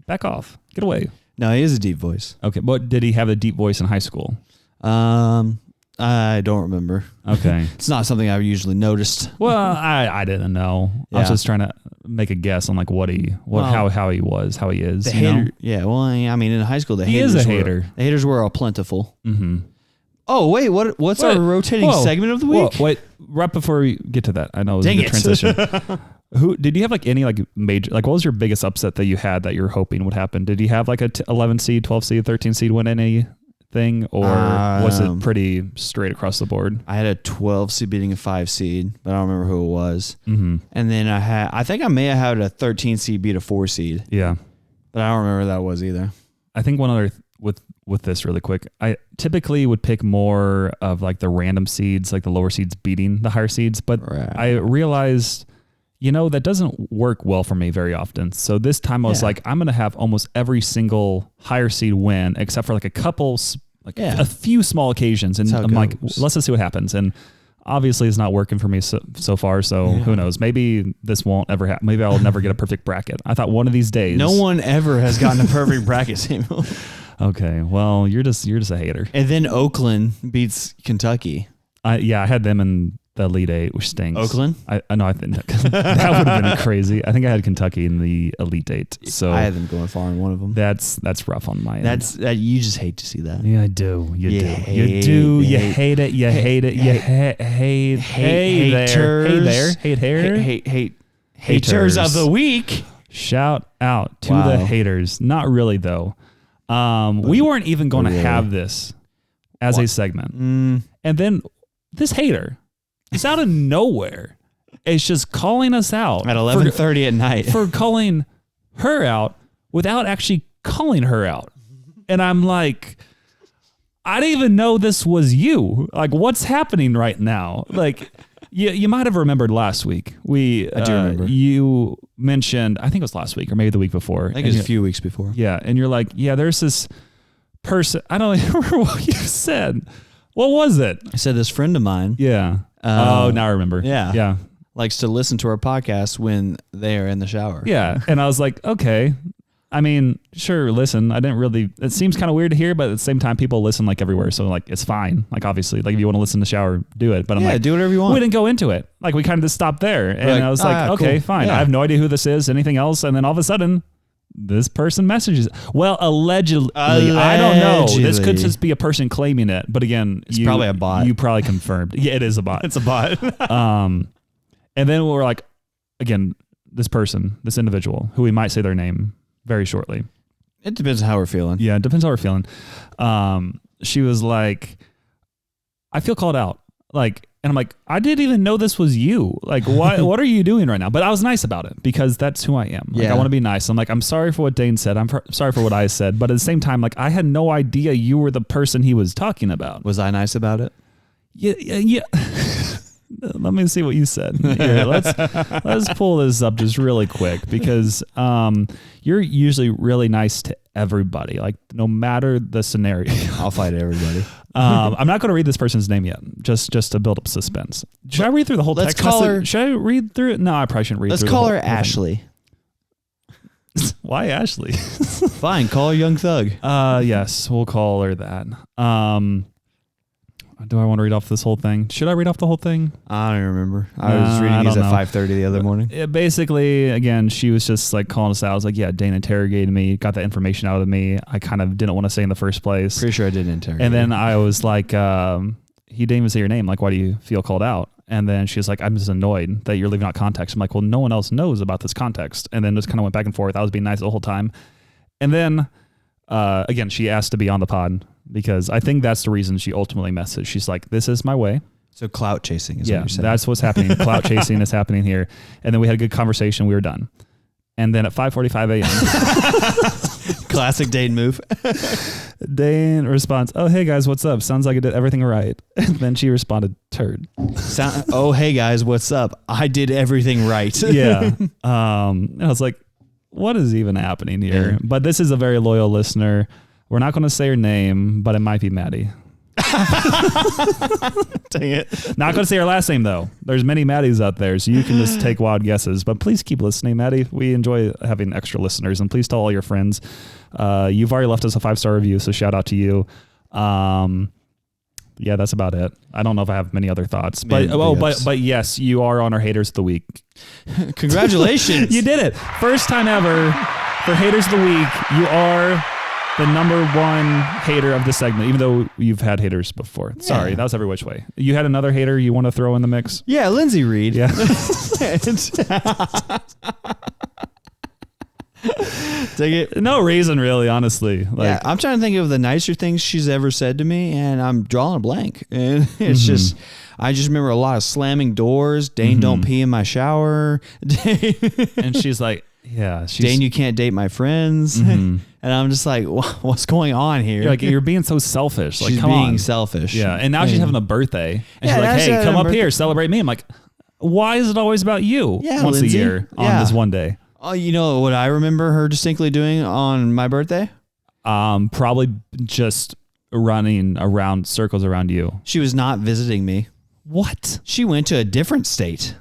back off, get away. No, he has a deep voice. Okay, but did he have a deep voice in high school? I don't remember. Okay. It's not something I've usually noticed. Well, I didn't know. I was Yeah. just trying to make a guess on like how he was, how he is. The you know? hater. Yeah. Well, I mean, in high school, He is a hater. The haters were all plentiful. Mm-hmm. Oh what's Wait, our rotating whoa, segment of the week? Wait, right before we get to that, I know it was Dang a good it. transition. Who did you have like any like major, like what was your biggest upset that you had that you're hoping would happen? Did you have like a 11 seed, 12 seed, 13 seed win anything, or was it pretty straight across the board? I had a 12 seed beating a 5 seed, but I don't remember who it was. Mm-hmm. And then I think I may have had a 13 seed beat a 4 seed. Yeah. But I don't remember who that was either. I think one other with this really quick, I typically would pick more of like the random seeds, like the lower seeds beating the higher seeds, but Right. I realized, that doesn't work well for me very often. So this time I was like, I'm going to have almost every single higher seed win, except for like a couple, a few small occasions. And I'm like, let's just see what happens. And obviously it's not working for me so far. So who knows? Maybe this won't ever happen. Maybe I'll never get a perfect bracket. I thought one of these days. No one ever has gotten a perfect bracket, Samuel. Okay. Well, you're just a hater. And then Oakland beats Kentucky. I had them in the Elite Eight, which stinks. Oakland? I know. I think that would have been crazy. I think I had Kentucky in the Elite Eight. So I had them going far in one of them. That's rough on my end. You just hate to see that. Yeah, I do. You do. Haters. Haters of the week. Shout out to the haters. Not really though. We weren't even going to have this as a segment. And then this hater is out of nowhere. It's just calling us out At 11:30 at night. for calling her out without actually calling her out. And I'm like, I didn't even know this was you. Like, what's happening right now? Like, you might have remembered last week. I do remember. You mentioned, I think it was last week or maybe the week before. I think it was a few weeks before. Yeah. And you're like, yeah, there's this person. I don't even remember what you said. What was it? I said this friend of mine. Yeah. Now I remember. Yeah. Yeah. Likes to listen to our podcast when they are in the shower. Yeah. And I was like, okay. I mean, sure, listen. It seems kind of weird to hear, but at the same time, people listen like everywhere. So like, it's fine. Like, obviously, like if you want to listen in the shower, do it. But I'm like, do whatever you want. We didn't go into it. Like, we kind of just stopped there. And I was like, okay, cool. fine. Yeah. I have no idea who this is, anything else. And then all of a sudden, this person messages. Well, allegedly. I don't know. This could just be a person claiming it. But again, it's probably a bot. You probably confirmed. Yeah, it is a bot. It's a bot. And then we're like, again, this individual, who we might say their name very shortly. It depends on how we're feeling. Yeah, it depends how we're feeling. She was like, I feel called out. Like, and I'm like, I didn't even know this was you. Like, what are you doing right now? But I was nice about it because that's who I am. Like, I want to be nice. I'm like, I'm sorry for what Dane said. I'm sorry for what I said. But at the same time, like, I had no idea you were the person he was talking about. Was I nice about it? Yeah. Let me see what you said. Here, let's pull this up just really quick because you're usually really nice to everybody, like no matter the scenario. I'll fight everybody. I'm not going to read this person's name yet, just to build up suspense. Should I read through the whole text? Should I read through it? No, I probably shouldn't read through it. Let's call her Ashley. Why Ashley? Fine, call her Young Thug. Yes, we'll call her that. Do I want to read off this whole thing? Should I read off the whole thing? I don't remember. I was reading these at 5:30 the other morning. Basically, again, she was just like calling us out. I was like, yeah, Dane interrogated me, got that information out of me. I kind of didn't want to say in the first place. Pretty sure I didn't interrogate. And then I was like, he didn't even say your name. Like, why do you feel called out? And then she was like, I'm just annoyed that you're leaving out context. I'm like, well, no one else knows about this context. And then just kind of went back and forth. I was being nice the whole time. And then, again, she asked to be on the pod because I think that's the reason she ultimately messaged. She's like, this is my way. So clout chasing is what you're saying. That's what's happening. Clout chasing is happening here. And then we had a good conversation. We were done. And then at 5:45 a.m. Classic Dane move. Dane responds, oh, hey guys, what's up? Sounds like I did everything right. And then she responded, turd. Oh, hey guys, what's up? I did everything right. Yeah. And I was like, what is even happening here? Yeah. But this is a very loyal listener. We're not going to say her name, but it might be Maddie. Dang it. Not going to say her last name, though. There's many Maddies out there, so you can just take wild guesses. But please keep listening, Maddie. We enjoy having extra listeners, and please tell all your friends. You've already left us a 5-star review, so shout out to you. Yeah, that's about it. I don't know if I have many other thoughts, Man, but yes, you are on our Haters of the Week. Congratulations. You did it. First time ever for Haters of the Week. You are the number one hater of the segment, even though you've had haters before. Sorry, that was every which way. You had another hater you want to throw in the mix? Yeah, Lindsay Reed. Yeah. Take it. No reason, really, honestly. Yeah, I'm trying to think of the nicer things she's ever said to me, and I'm drawing a blank. And it's just, I just remember a lot of slamming doors. Dane, don't pee in my shower. And she's like, yeah. Dane, you can't date my friends. And I'm just like, what's going on here? You're being so selfish. Like, she's come being on. selfish. Yeah, and now she's having a birthday. And she's like, hey, come up here, celebrate me. I'm like, why is it always about you once Lindsay. a year on this one day? Oh, you know what I remember her distinctly doing on my birthday? Probably just running around circles around you. She was not visiting me. What? She went to a different state.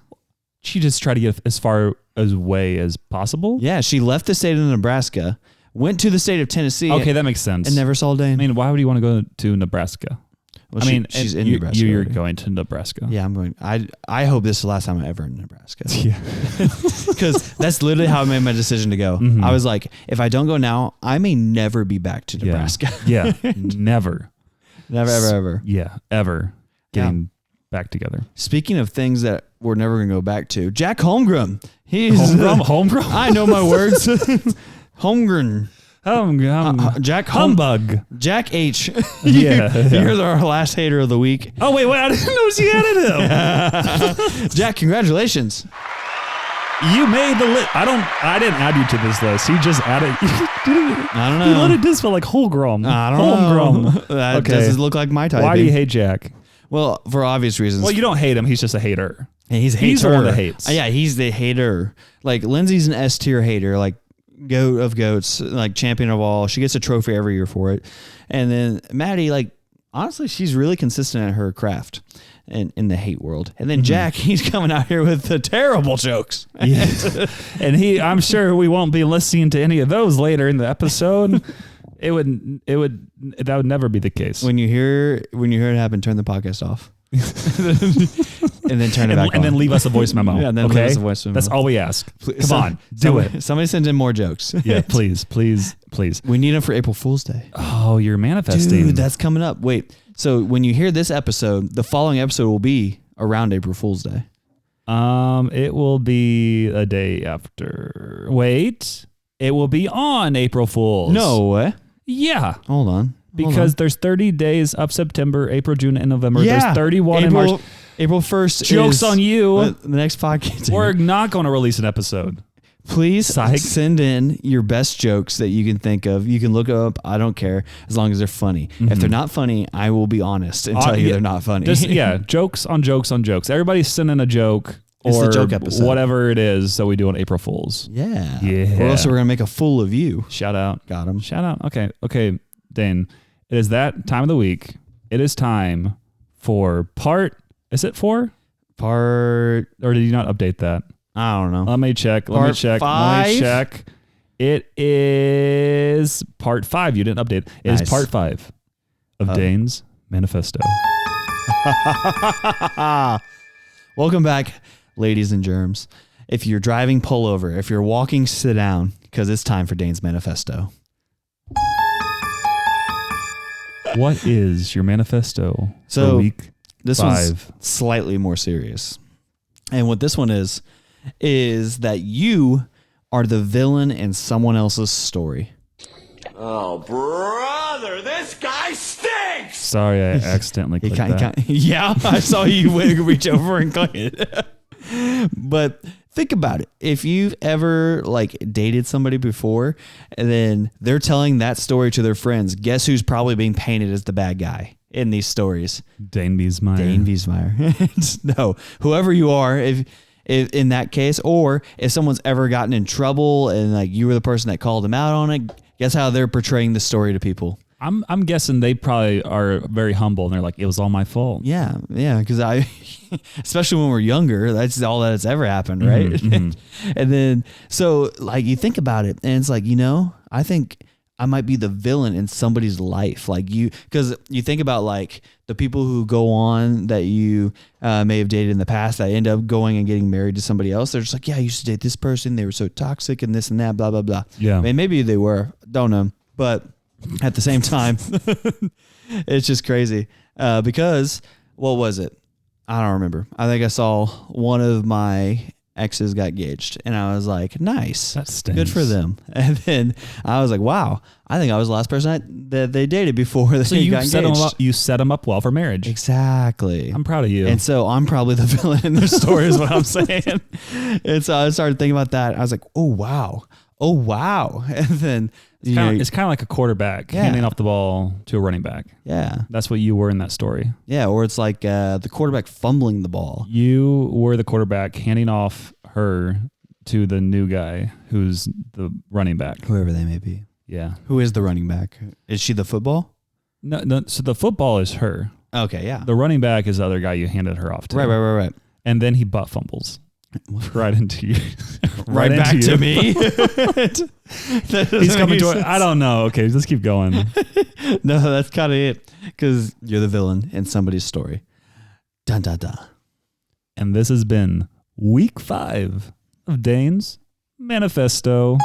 She just tried to get as far away as possible? Yeah, she left the state of Nebraska, went to the state of Tennessee. Okay, that makes sense. And never saw Dane. I mean, why would you want to go to Nebraska? Well, she's in Nebraska. You're already. going to Nebraska. Yeah, I'm going. I hope this is the last time I'm ever in Nebraska. Yeah. Because that's literally how I made my decision to go. I was like, if I don't go now, I may never be back to Nebraska. Yeah. Never. Never, ever, ever. Yeah. Ever getting back together. Speaking of things that we're never going to go back to, Jack Holmgren. He's Homegrown? I know my words. Holmgren. Jack Humbug. Jack H. Yeah. You're our last hater of the week. Oh, wait, I didn't know she added him. Jack, congratulations. You made the list. I didn't add you to this list. He just added. I don't know. He let it spell like Holmgren. I don't know. That Okay. doesn't look like my typing. Why do you hate Jack? Well, for obvious reasons. Well, you don't hate him. He's just a hater. And he's the one that hates. Yeah, he's the hater. Like Lindsay's an S tier hater, like goat of goats, like champion of all. She gets a trophy every year for it. And then Maddie, like honestly, she's really consistent at her craft and in the hate world. And then Jack, he's coming out here with the terrible jokes. Yeah. And I'm sure we won't be listening to any of those later in the episode. That would never be the case. When you hear it happen, turn the podcast off. And then turn it back on. And then leave us a voice memo. Yeah, and then leave us a voice memo. That's all we ask. Come on, do it. Somebody send in more jokes. Yeah, please. We need them for April Fool's Day. Oh, you're manifesting. Dude, that's coming up. Wait, so when you hear this episode, the following episode will be around April Fool's Day. It will be a day after. Wait, it will be on April Fool's. No way. Yeah. Hold on. Because there's 30 days up September, April, June, and November. Yeah. There's 31 in March. April 1st. Joke's on you. The next podcast. We're not going to release an episode. Please Psych. send in your best jokes that you can think of. You can look up. I don't care as long as they're funny. If they're not funny, I will be honest and tell you they're not funny. Jokes on jokes on jokes. Everybody send in a joke. It's or the joke episode. Whatever it is, so we do on April Fool's. Yeah. Yeah. Or else we're going to make a fool of you. Shout out. Got him. Shout out. Okay, Dane. It is that time of the week. It is time for is it 4? Or did you not update that? I don't know. Let me check. Part 5? It is part 5. You didn't update. It is part 5 of Dane's manifesto. Welcome back, ladies and germs. If you're driving, pull over. If you're walking, sit down, because it's time for Dane's manifesto. What is your manifesto for week this 5? One's slightly more serious. And what this one is that you are the villain in someone else's story. Oh, brother, this guy stinks! Sorry, I accidentally clicked that. Yeah, I saw you reach over and click it. But think about it. If you've ever dated somebody before and then they're telling that story to their friends, guess who's probably being painted as the bad guy in these stories? Dane Wiesmeyer. Dane Wiesmeyer. No, whoever you are, if in that case, or if someone's ever gotten in trouble and you were the person that called them out on it, guess how they're portraying the story to people? I'm guessing they probably are very humble and they're like, it was all my fault. Yeah, because especially when we're younger, that's all that's ever happened, right? And then, so you think about it and it's I think I might be the villain in somebody's life. Like because you think about like the people who go on that you may have dated in the past that end up going and getting married to somebody else. They're just like, yeah, I used to date this person. They were so toxic and this and that, blah, blah, blah. Yeah. I mean, maybe they were, don't know. But at the same time, it's just crazy because what was it? I don't remember. I think I saw one of my exes got engaged and I was like, nice. That stinks. Good for them. And then I was like, wow, I think I was the last person that they dated before they got engaged. You set them up well for marriage. Exactly. I'm proud of you. And so I'm probably the villain in their story is what I'm saying. And so I started thinking about that. I was like, oh, wow. And then it's kind of like a quarterback handing off the ball to a running back. Yeah. That's what you were in that story. Yeah. Or it's like the quarterback fumbling the ball. You were the quarterback handing off her to the new guy who's the running back. Whoever they may be. Yeah. Who is the running back? Is she the football? No. So the football is her. Okay. Yeah. The running back is the other guy you handed her off to. Right. And then he butt fumbles. Right into you. right back to me. He's coming to I don't know. Okay, let's keep going. No, that's kind of it. Because you're the villain in somebody's story. Dun, dun, dun. And this has been week 5 of Dane's Manifesto.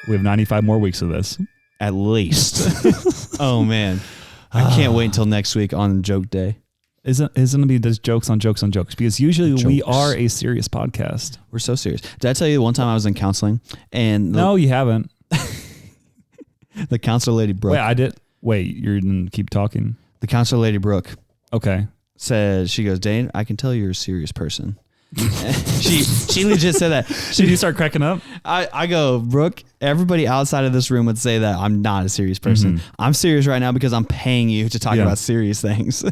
We have 95 more weeks of this. At least. Oh, man. I can't wait until next week on Joke Day. Isn't it going to be just jokes on jokes on jokes? Because usually we are a serious podcast. We're so serious. Did I tell you one time I was in counseling and no, you haven't. The counselor lady Brooke. Wait, I did. Wait, you didn't keep talking. The counselor lady Brooke. Okay. Said she goes, Dane, I can tell you're a serious person. she legit said that. Did you start cracking up? I go, Brooke, everybody outside of this room would say that I'm not a serious person. I'm serious right now because I'm paying you to talk about serious things.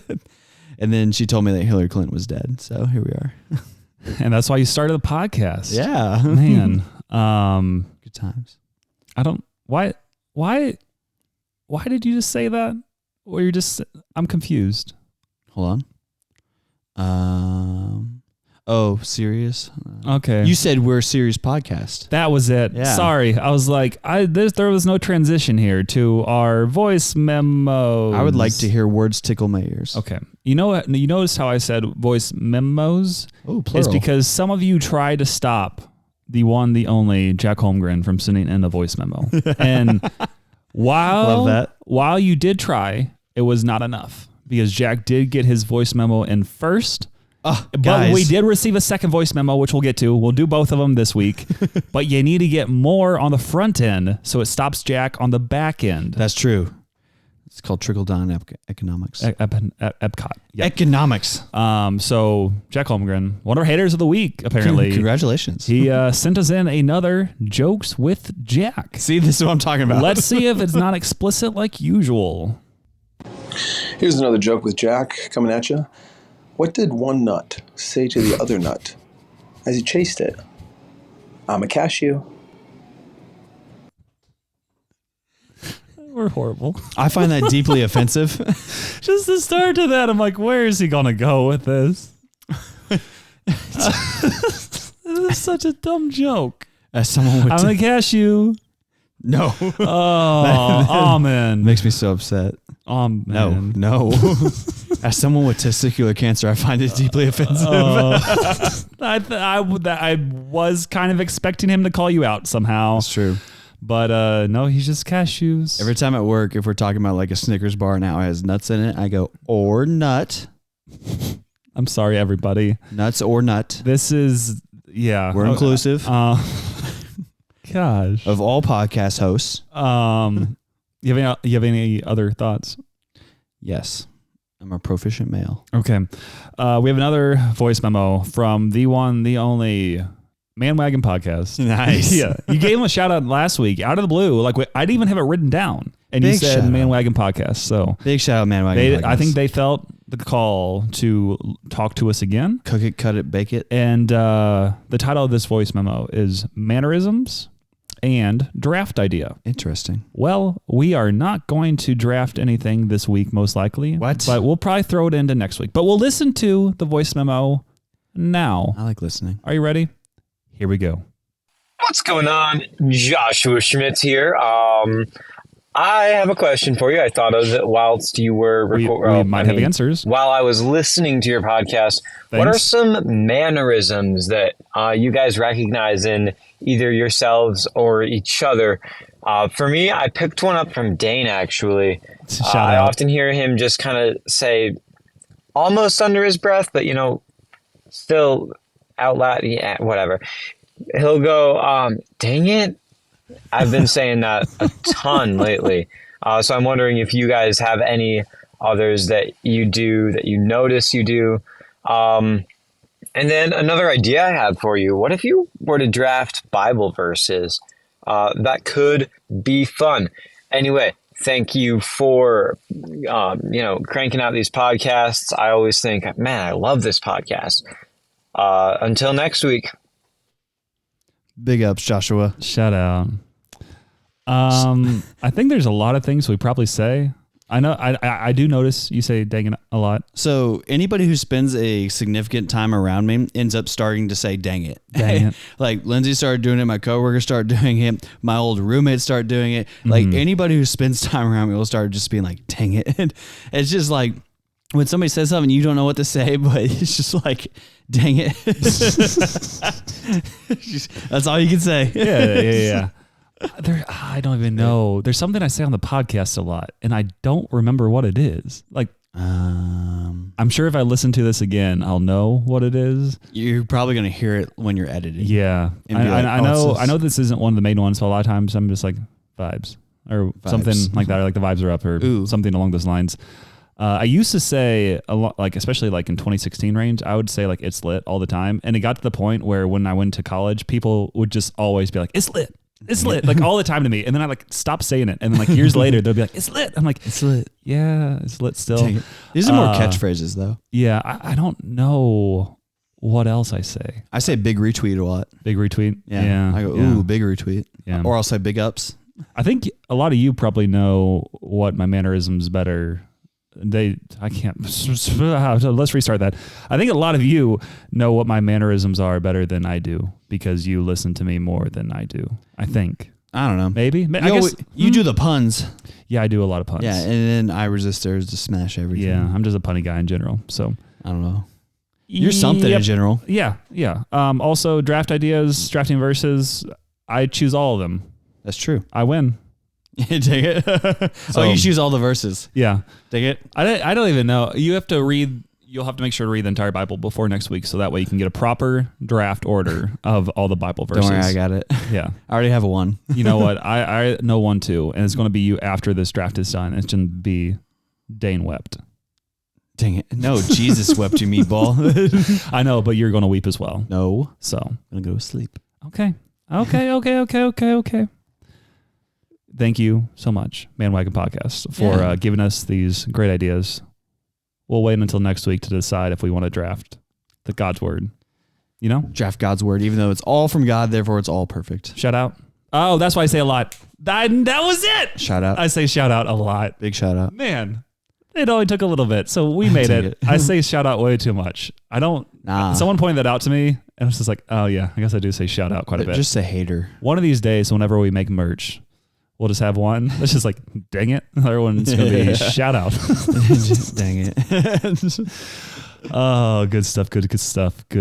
And then she told me that Hillary Clinton was dead. So here we are. And that's why you started the podcast. Yeah. Man. Good times. I don't, why did you just say that? Or you're just, I'm confused. Hold on. Oh, serious? Okay. You said we're a serious podcast. That was it. Yeah. Sorry. I was like, there was no transition here to our voice memos. I would like to hear words tickle my ears. Okay. You know what? You noticed how I said voice memos? Oh, plural. It's because some of you tried to stop the one, the only Jack Holmgren from sending in a voice memo. And while you did try, it was not enough because Jack did get his voice memo in first. But we did receive a second voice memo, which we'll get to. We'll do both of them this week. But you need to get more on the front end so it stops Jack on the back end. That's true. It's called trickle-down economics. Epcot. Yep. Economics. So Jack Holmgren, one of our haters of the week, apparently. Congratulations. He sent us in another Jokes with Jack. See, this is what I'm talking about. Let's see if it's not explicit like usual. Here's another joke with Jack coming at you. What did one nut say to the other nut as he chased it? I'm a cashew. We're horrible. I find that deeply offensive. Just the start to that, I'm like, where is he going to go with this? This is such a dumb joke. As someone would I'm a cashew. No. Oh, man. Makes me so upset. Oh, man. No. As someone with testicular cancer, I find it deeply offensive. I was kind of expecting him to call you out somehow. That's true. But no, he's just cashews. Every time at work, if we're talking about like a Snickers bar now it has nuts in it, I go, or nut. I'm sorry, everybody. Nuts or nut. This is, yeah. We're inclusive. Gosh. Of all podcast hosts. You have any other thoughts? Yes. I'm a proficient male. Okay. We have another voice memo from the one, the only Man-Wagon Podcast. Nice. Yeah. You gave him a shout out last week out of the blue. Like I didn't even have it written down. And Big you said shout-out. Man-Wagon Podcast. So big shout out, Man-Wagon Podcast. I think they felt the call to talk to us again. Cook it, cut it, bake it. And the title of this voice memo is Mannerisms and Draft Idea. Interesting. Well, we are not going to draft anything this week, most likely. What? But we'll probably throw it into next week. But we'll listen to the voice memo now. I like listening. Are you ready? Here we go. What's going on? Joshua Schmitz here. I have a question for you. I thought of it whilst you were We might have answers. While I was listening to your podcast, what are some mannerisms that you guys recognize in either yourselves or each other? For me, I picked one up from Dane, actually. I often hear him just kind of say almost under his breath, but, still out loud. Yeah, whatever. He'll go, dang it. I've been saying that a ton lately. So I'm wondering if you guys have any others that you do, that you notice you do. And then another idea I have for you. What if you were to draft Bible verses? That could be fun. Anyway, thank you for, cranking out these podcasts. I always think, man, I love this podcast. Until next week. Big ups, Joshua. Shout out. I think there's a lot of things we probably say. I know I do notice you say dang it a lot. So anybody who spends a significant time around me ends up starting to say dang it. Dang it. Like Lindsay started doing it, my coworkers started doing it, my old roommates started doing it. Like anybody who spends time around me will start just being like dang it. And it's just like when somebody says something you don't know what to say, but it's just like dang it. That's all you can say. Yeah. I don't even know. There's something I say on the podcast a lot, and I don't remember what it is. Like, I'm sure if I listen to this again, I'll know what it is. You're probably going to hear it when you're editing. Yeah. I know this isn't one of the main ones, so a lot of times I'm just like vibes or something like that, or like the vibes are up or something along those lines. I used to say a lot, like especially like in 2016 range, I would say like it's lit all the time, and it got to the point where when I went to college, people would just always be like it's lit. It's lit, like all the time to me. And then I like stop saying it. And then like years later, they'll be like, it's lit. I'm like, it's lit. Yeah, it's lit still. These are more catchphrases though. Yeah. I don't know what else I say. I say big retweet a lot. Big retweet. Yeah. I go, ooh, big retweet. Yeah. Or I'll say big ups. I think a lot of you probably know what my mannerisms better. Let's restart that. I think a lot of you know what my mannerisms are better than I do because you listen to me more than I do. I think. I don't know. Maybe. I guess you do the puns. Yeah, I do a lot of puns. Yeah, and then I resist theirs to smash everything. Yeah, I'm just a punny guy in general. So I don't know. You're something in general. Yeah. Also, draft ideas, drafting verses. I choose all of them. That's true. I win. Take it. So you choose all the verses. Yeah. Take it. I don't even know. You have to read. You'll have to make sure to read the entire Bible before next week, so that way you can get a proper draft order of all the Bible verses. Don't worry, I got it. Yeah. I already have one. You know what? I know one too, and it's going to be you after this draft is done. It's going to be Dane wept. Dang it. No, Jesus wept, you meatball. I know, but you're going to weep as well. No. So I'm going to go to sleep. Okay. Thank you so much, Manwagon Podcast, for giving us these great ideas. We'll wait until next week to decide if we want to draft the God's Word. You know? Draft God's Word, even though it's all from God, therefore it's all perfect. Shout out. Oh, that's why I say a lot. That was it. Shout out. I say shout out a lot. Big shout out. Man, it only took a little bit, so we made it. I say shout out way too much. I don't. Someone pointed that out to me, and I was just like, oh yeah, I guess I do say shout out quite a bit. Just a hater. One of these days, whenever we make merch, we'll just have one. It's just like, dang it. Another one's going to be shout out. Dang it. Oh, good stuff. Good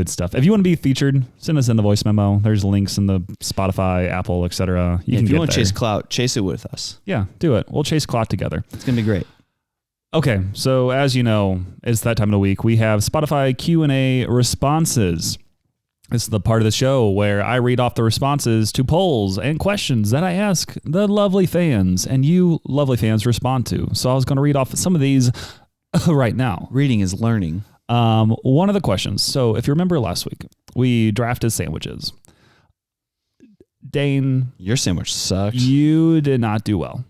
stuff. If you want to be featured, send us in the voice memo. There's links in the Spotify, Apple, etc. If you want to chase clout, chase it with us. Yeah, do it. We'll chase clout together. It's going to be great. Okay, so as you know, it's that time of the week. We have Spotify Q&A responses. This is the part of the show where I read off the responses to polls and questions that I ask the lovely fans, and you lovely fans respond to. So I was going to read off some of these right now. Reading is learning. One of the questions. So if you remember last week, we drafted sandwiches. Dane, your sandwich sucked. You did not do well.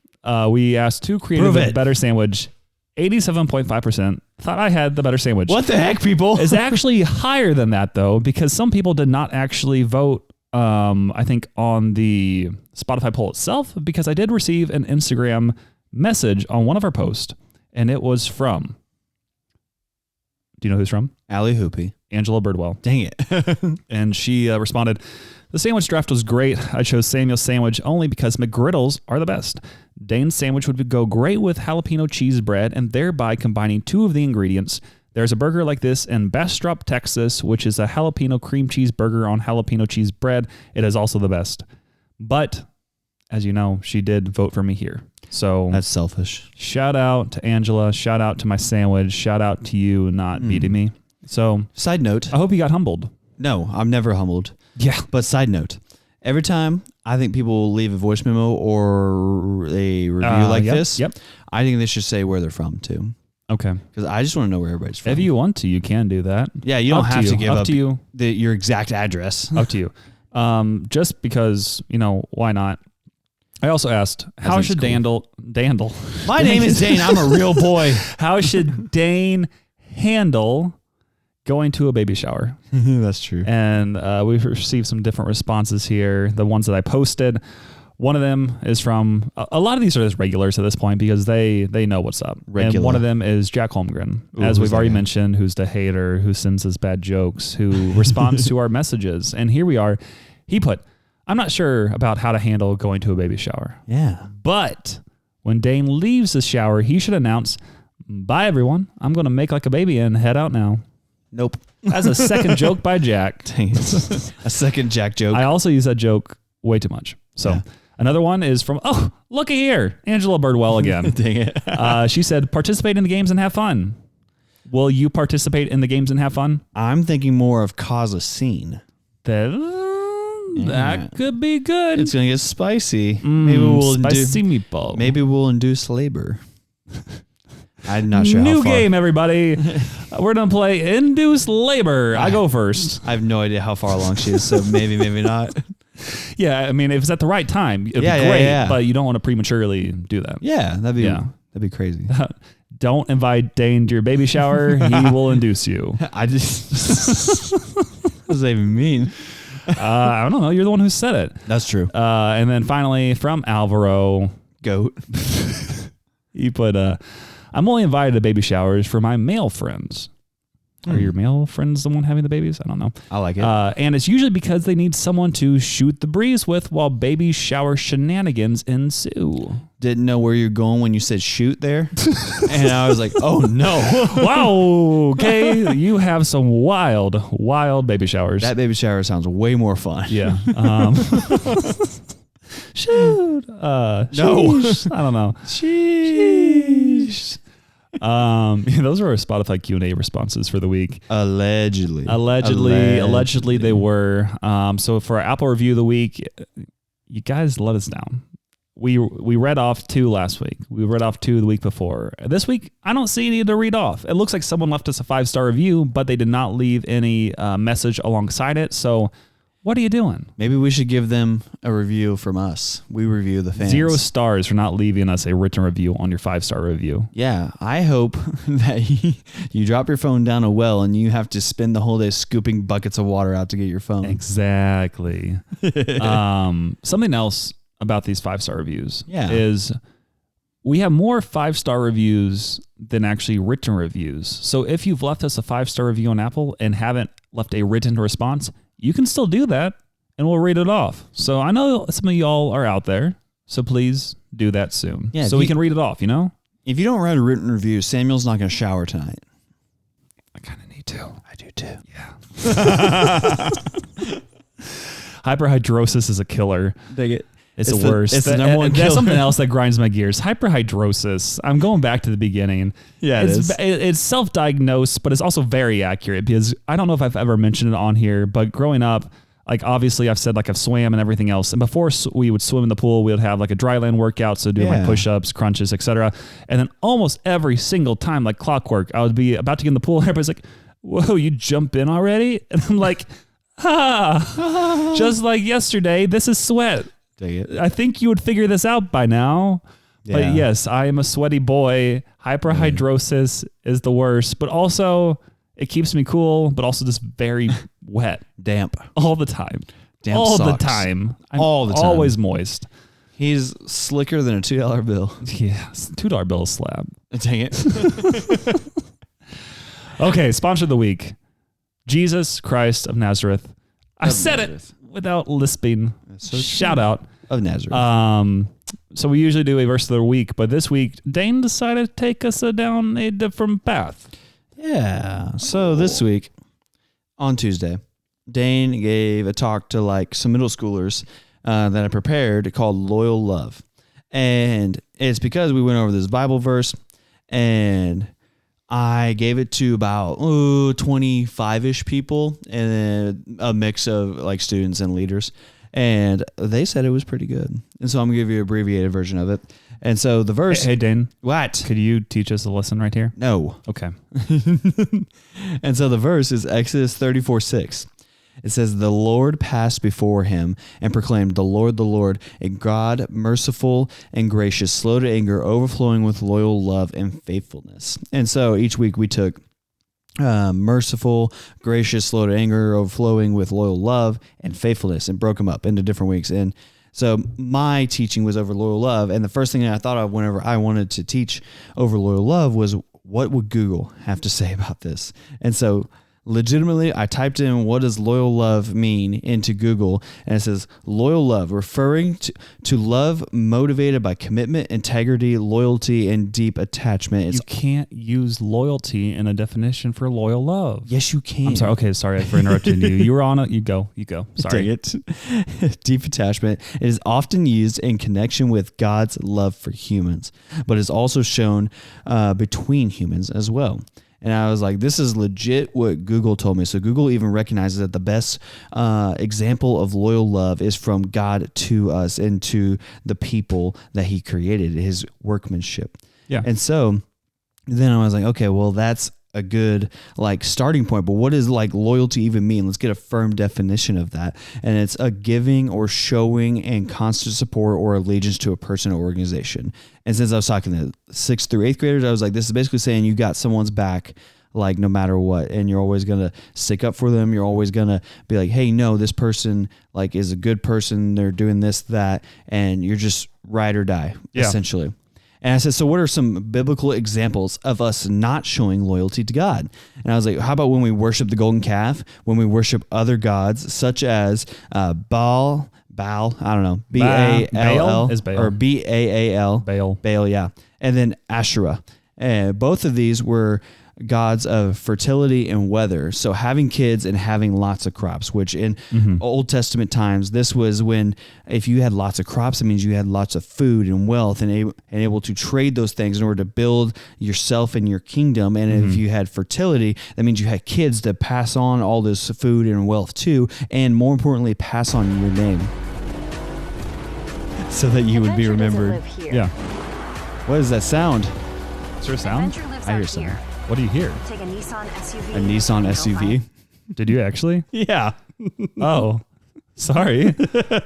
We asked who created a better sandwich. 87.5% thought I had the better sandwich. What the heck, people? It's actually higher than that, though, because some people did not actually vote, I think, on the Spotify poll itself, because I did receive an Instagram message on one of our posts, and it was from... Do you know who's from? Allie Hoopy. Angela Birdwell. Dang it. And she responded, "The sandwich draft was great. I chose Samuel's sandwich only because McGriddles are the best. Dane's sandwich would go great with jalapeno cheese bread and thereby combining two of the ingredients. There's a burger like this in Bastrop, Texas, which is a jalapeno cream cheese burger on jalapeno cheese bread. It is also the best." But, as you know, she did vote for me here. So that's selfish. Shout out to Angela. Shout out to my sandwich. Shout out to you not beating me. So, side note. I hope you got humbled. No, I'm never humbled. Yeah. But side note. Every time I think people will leave a voice memo or a review like this, I think they should say where they're from too. Okay. Because I just want to know where everybody's from. If you want to, you can do that. Yeah, you don't have to give up to you. Your exact address. Up to you. Just because, why not? I also asked, how should Dandle? My name is Dane. I'm a real boy. How should Dane handle going to a baby shower? That's true. And we've received some different responses here. The ones that I posted. One of them is from, a lot of these are just regulars at this point because they know what's up. Regular. And one of them is Jack Holmgren, as we've already mentioned, who's the hater, who sends us bad jokes, who responds to our messages. And here we are. He put, "I'm not sure about how to handle going to a baby shower. Yeah. But when Dane leaves the shower, he should announce, 'Bye, everyone. I'm going to make like a baby and head out now.'" Nope. As a second joke by Jack. Dang it. A second Jack joke. I also use that joke way too much. So another one is from, oh, looky here, Angela Birdwell again. Dang it. She said, "Participate in the games and have fun." Will you participate in the games and have fun? I'm thinking more of cause a scene. That could be good. It's gonna get spicy. Maybe we'll spicy meatball. Maybe we'll induce labor. I'm not sure. New how far. game, everybody. We're gonna play Induce Labor. I go first. I have no idea how far along she is, so maybe not. Yeah, I mean, if it's at the right time, it'd be great. Yeah. But you don't want to prematurely do that. Yeah, that'd be crazy. Don't invite Dane to your baby shower. He will induce you. I just what does that even mean? I don't know. You're the one who said it. That's true. And then finally from Alvaro, Goat. he put, "I'm only invited to baby showers for my male friends." Are your male friends the one having the babies? I don't know. I like it. And it's usually because they need someone to shoot the breeze with while baby shower shenanigans ensue. Didn't know where you're going when you said shoot there. And I was like, oh no. Wow. Okay. You have some wild baby showers. That baby shower sounds way more fun. Yeah. Shoot. No. Sheesh. I don't know. Sheesh. Those are our Spotify Q&A responses for the week. Allegedly they were. So for our Apple review of the week, you guys let us down. We read off 2 last week. We read off 2 the week before. This week, I don't see any to read off. It looks like someone left us a 5-star review, but they did not leave any message alongside it. So what are you doing? Maybe we should give them a review from us. We review the fans. 0 stars for not leaving us a written review on your 5-star review. Yeah, I hope that you drop your phone down a well and you have to spend the whole day scooping buckets of water out to get your phone. Exactly. Something else about these 5-star reviews is we have more 5-star reviews than actually written reviews. So if you've left us a 5-star review on Apple and haven't left a written response, you can still do that and we'll read it off. So I know some of y'all are out there, so please do that soon. Yeah, so we can read it off, If you don't write a written review, Samuel's not going to shower tonight. I kind of need to. I do too. Yeah. Hyperhidrosis is a killer. Dig it. It's the worst. It's the number one killer. That's something else that grinds my gears. Hyperhidrosis. I'm going back to the beginning. Yeah, it's self-diagnosed, but it's also very accurate because I don't know if I've ever mentioned it on here, but growing up, like obviously I've said like I've swam and everything else. And before we would swim in the pool, we would have like a dry land workout. So doing like push-ups, crunches, etc. And then almost every single time, like clockwork, I would be about to get in the pool and everybody's like, whoa, you jump in already? And I'm like, just like yesterday, this is sweat. I think you would figure this out by now. Yeah. But yes, I am a sweaty boy. Hyperhidrosis is the worst, but also it keeps me cool, but also just very wet. Damp. All the time. Damp all socks. the time. I'm all the time. Always moist. He's slicker than a $2 bill. Yeah, $2 bill slab. Dang it. Okay, sponsor of the week. Jesus Christ of Nazareth. I said it without lisping. So shout out of Nazareth. So we usually do a verse of the week, but this week Dane decided to take us down a different path. Yeah. So this week on Tuesday, Dane gave a talk to like some middle schoolers that I prepared called Loyal Love. And it's because we went over this Bible verse and I gave it to about 25-ish people and a mix of like students and leaders. And they said it was pretty good. And so I'm going to give you an abbreviated version of it. And so the verse... Hey, Dane. What? Could you teach us a lesson right here? No. Okay. And so the verse is Exodus 34:6. It says, the Lord passed before him and proclaimed, the Lord, a God merciful and gracious, slow to anger, overflowing with loyal love and faithfulness. And so each week we took merciful, gracious, slow to anger, overflowing with loyal love and faithfulness, and broke them up into different weeks. And so my teaching was over loyal love. And the first thing that I thought of whenever I wanted to teach over loyal love was, what would Google have to say about this? And so legitimately, I typed in what does loyal love mean into Google, and it says loyal love, referring to love motivated by commitment, integrity, loyalty, and deep attachment. You can't use loyalty in a definition for loyal love. Yes, you can. I'm sorry. Okay, sorry for interrupting you. You were on it. You go. Sorry. Dang it. Deep attachment. It is often used in connection with God's love for humans, but is also shown between humans as well. And I was like, this is legit what Google told me. So Google even recognizes that the best example of loyal love is from God to us and to the people that he created, his workmanship. Yeah. And so then I was like, okay, well, that's a good like starting point, but what does like loyalty even mean? Let's get a firm definition of that. And it's a giving or showing and constant support or allegiance to a person or organization. And since I was talking to 6th through 8th graders, I was like, this is basically saying you got someone's back, like no matter what, and you're always going to stick up for them. You're always going to be like, hey, no, this person like is a good person. They're doing this, that, and you're just ride or die, essentially. And I said, so what are some biblical examples of us not showing loyalty to God? And I was like, how about when we worship the golden calf, when we worship other gods, such as Baal, I don't know, B-A-L-L, is Baal. or B-A-A-L. Baal, yeah. And then Asherah. And both of these were gods of fertility and weather. So having kids and having lots of crops, which in Old Testament times, this was when if you had lots of crops, it means you had lots of food and wealth and able to trade those things in order to build yourself and your kingdom. And if you had fertility, that means you had kids to pass on all this food and wealth to, and more importantly, pass on your name so that you would be remembered. Yeah. What is that sound? Is there a sound? I hear something. What do you hear? Take a Nissan SUV. A Nissan SUV? Did you actually? Yeah. Oh, sorry.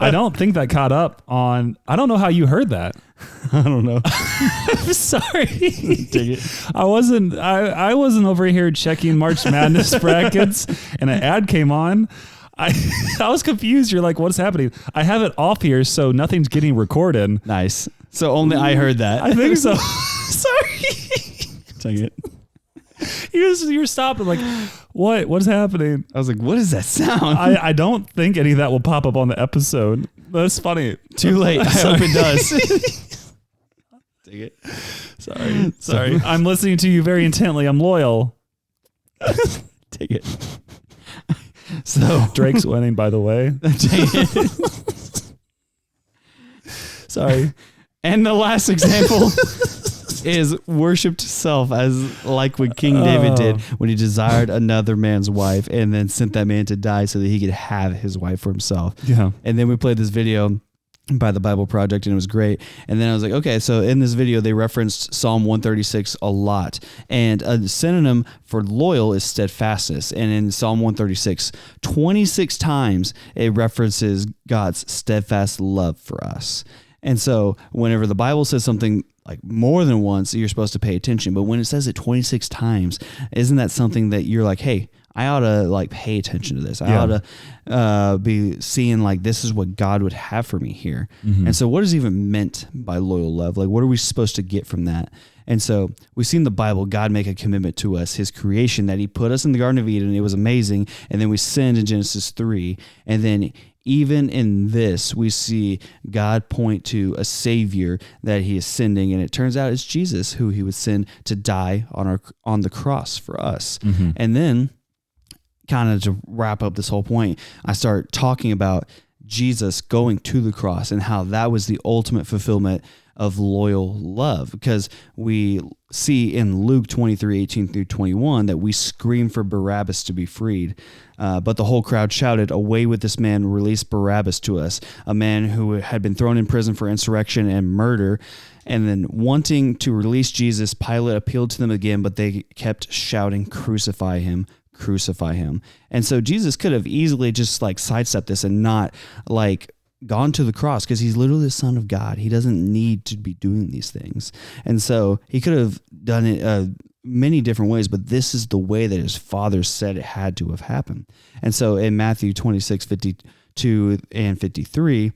I don't think that caught up on. I don't know how you heard that. I don't know. I'm sorry. Dig it. I wasn't over here checking March Madness brackets and an ad came on. I was confused. You're like, what's happening? I have it off here, so nothing's getting recorded. Nice. So only I heard that. I think so. Sorry. Take it. You're stopping like, what is happening? I was like, what is that sound? I don't think any of that will pop up on the episode. That's funny. Too late. I hope it does. Take it. Sorry. I'm listening to you very intently. I'm loyal. Take it. So Drake's winning, by the way. Sorry. And the last example is worshipped self, as like what King David did when he desired another man's wife and then sent that man to die so that he could have his wife for himself. Yeah. And then we played this video by the Bible Project and it was great. And then I was like, okay, so in this video, they referenced Psalm 136 a lot. And a synonym for loyal is steadfastness. And in Psalm 136, 26 times it references God's steadfast love for us. And so whenever the Bible says something like more than once, you're supposed to pay attention. But when it says it 26 times, isn't that something that you're like, hey, I ought to like pay attention to this. I ought to be seeing like this is what God would have for me here. And so what is even meant by loyal love? Like what are we supposed to get from that? And so we've seen the Bible, God make a commitment to us, his creation, that he put us in the Garden of Eden. It was amazing. And then we sinned in Genesis 3. And then even in this, we see God point to a Savior that he is sending. And it turns out it's Jesus who he would send to die on the cross for us. Mm-hmm. And then kind of to wrap up this whole point, I start talking about Jesus going to the cross and how that was the ultimate fulfillment of loyal love, because we see in Luke 23:18-21 that we scream for Barabbas to be freed. But the whole crowd shouted, "Away with this man, release Barabbas to us," a man who had been thrown in prison for insurrection and murder. And then wanting to release Jesus, Pilate appealed to them again, but they kept shouting, "Crucify him, crucify him." And so Jesus could have easily just like sidestepped this and not like gone to the cross, because he's literally the Son of God. He doesn't need to be doing these things. And so he could have done it many different ways, but this is the way that his Father said it had to have happened. And so in Matthew 26:52 and 53,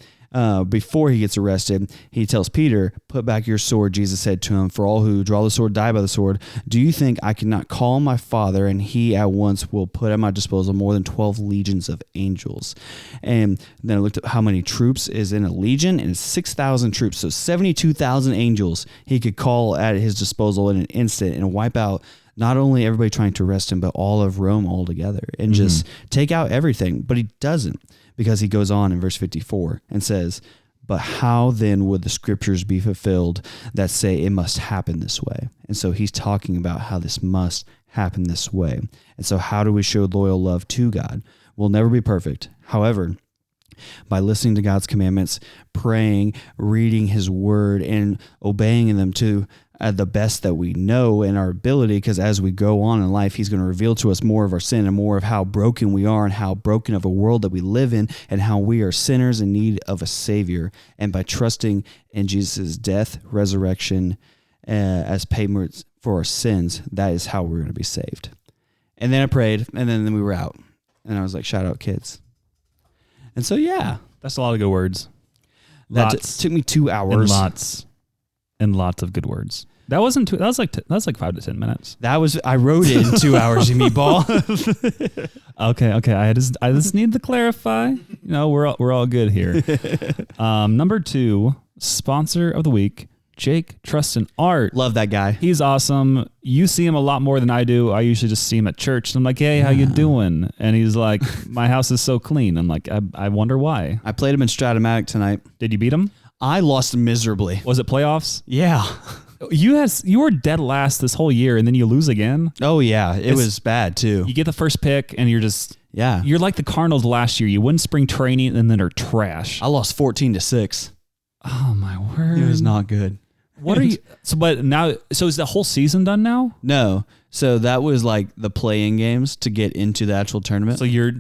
before he gets arrested, he tells Peter, "Put back your sword," Jesus said to him, "for all who draw the sword die by the sword. Do you think I cannot call my Father, and he at once will put at my disposal more than 12 legions of angels?" And then I looked at how many troops is in a legion, and it's 6,000 troops. So 72,000 angels he could call at his disposal in an instant and wipe out not only everybody trying to arrest him, but all of Rome altogether and just take out everything. But he doesn't, because he goes on in verse 54 and says, "But how then would the scriptures be fulfilled that say it must happen this way?" And so he's talking about how this must happen this way. And so how do we show loyal love to God? We'll never be perfect. However, by listening to God's commandments, praying, reading his word, and obeying them to the best that we know in our ability, because as we go on in life, he's going to reveal to us more of our sin and more of how broken we are and how broken of a world that we live in and how we are sinners in need of a Savior. And by trusting in Jesus' death, resurrection as payment for our sins, that is how we're going to be saved. And then I prayed, and then we were out. And I was like, shout out, kids. And so, yeah. That's a lot of good words. That took me 2 hours. And lots of good words. That wasn't too. That was like 5 to 10 minutes. I wrote it in 2 hours, you meatball. Okay. I just need to clarify. We're all good here. Number 2, sponsor of the week, Jake Trustin Art. Love that guy. He's awesome. You see him a lot more than I do. I usually just see him at church. And I'm like, "Hey, how you doing?" And he's like, "My house is so clean." I'm like, I wonder why. I played him in Stratomatic tonight. Did you beat him? I lost miserably. Was it playoffs? Yeah. You were dead last this whole year, and then you lose again. Oh yeah, it was bad too. You get the first pick, and you're just You're like the Cardinals last year. You win spring training, and then they're trash. I lost 14-6. Oh my word! It was not good. What are you? So is the whole season done now? No. So that was like the play-in games to get into the actual tournament. So you're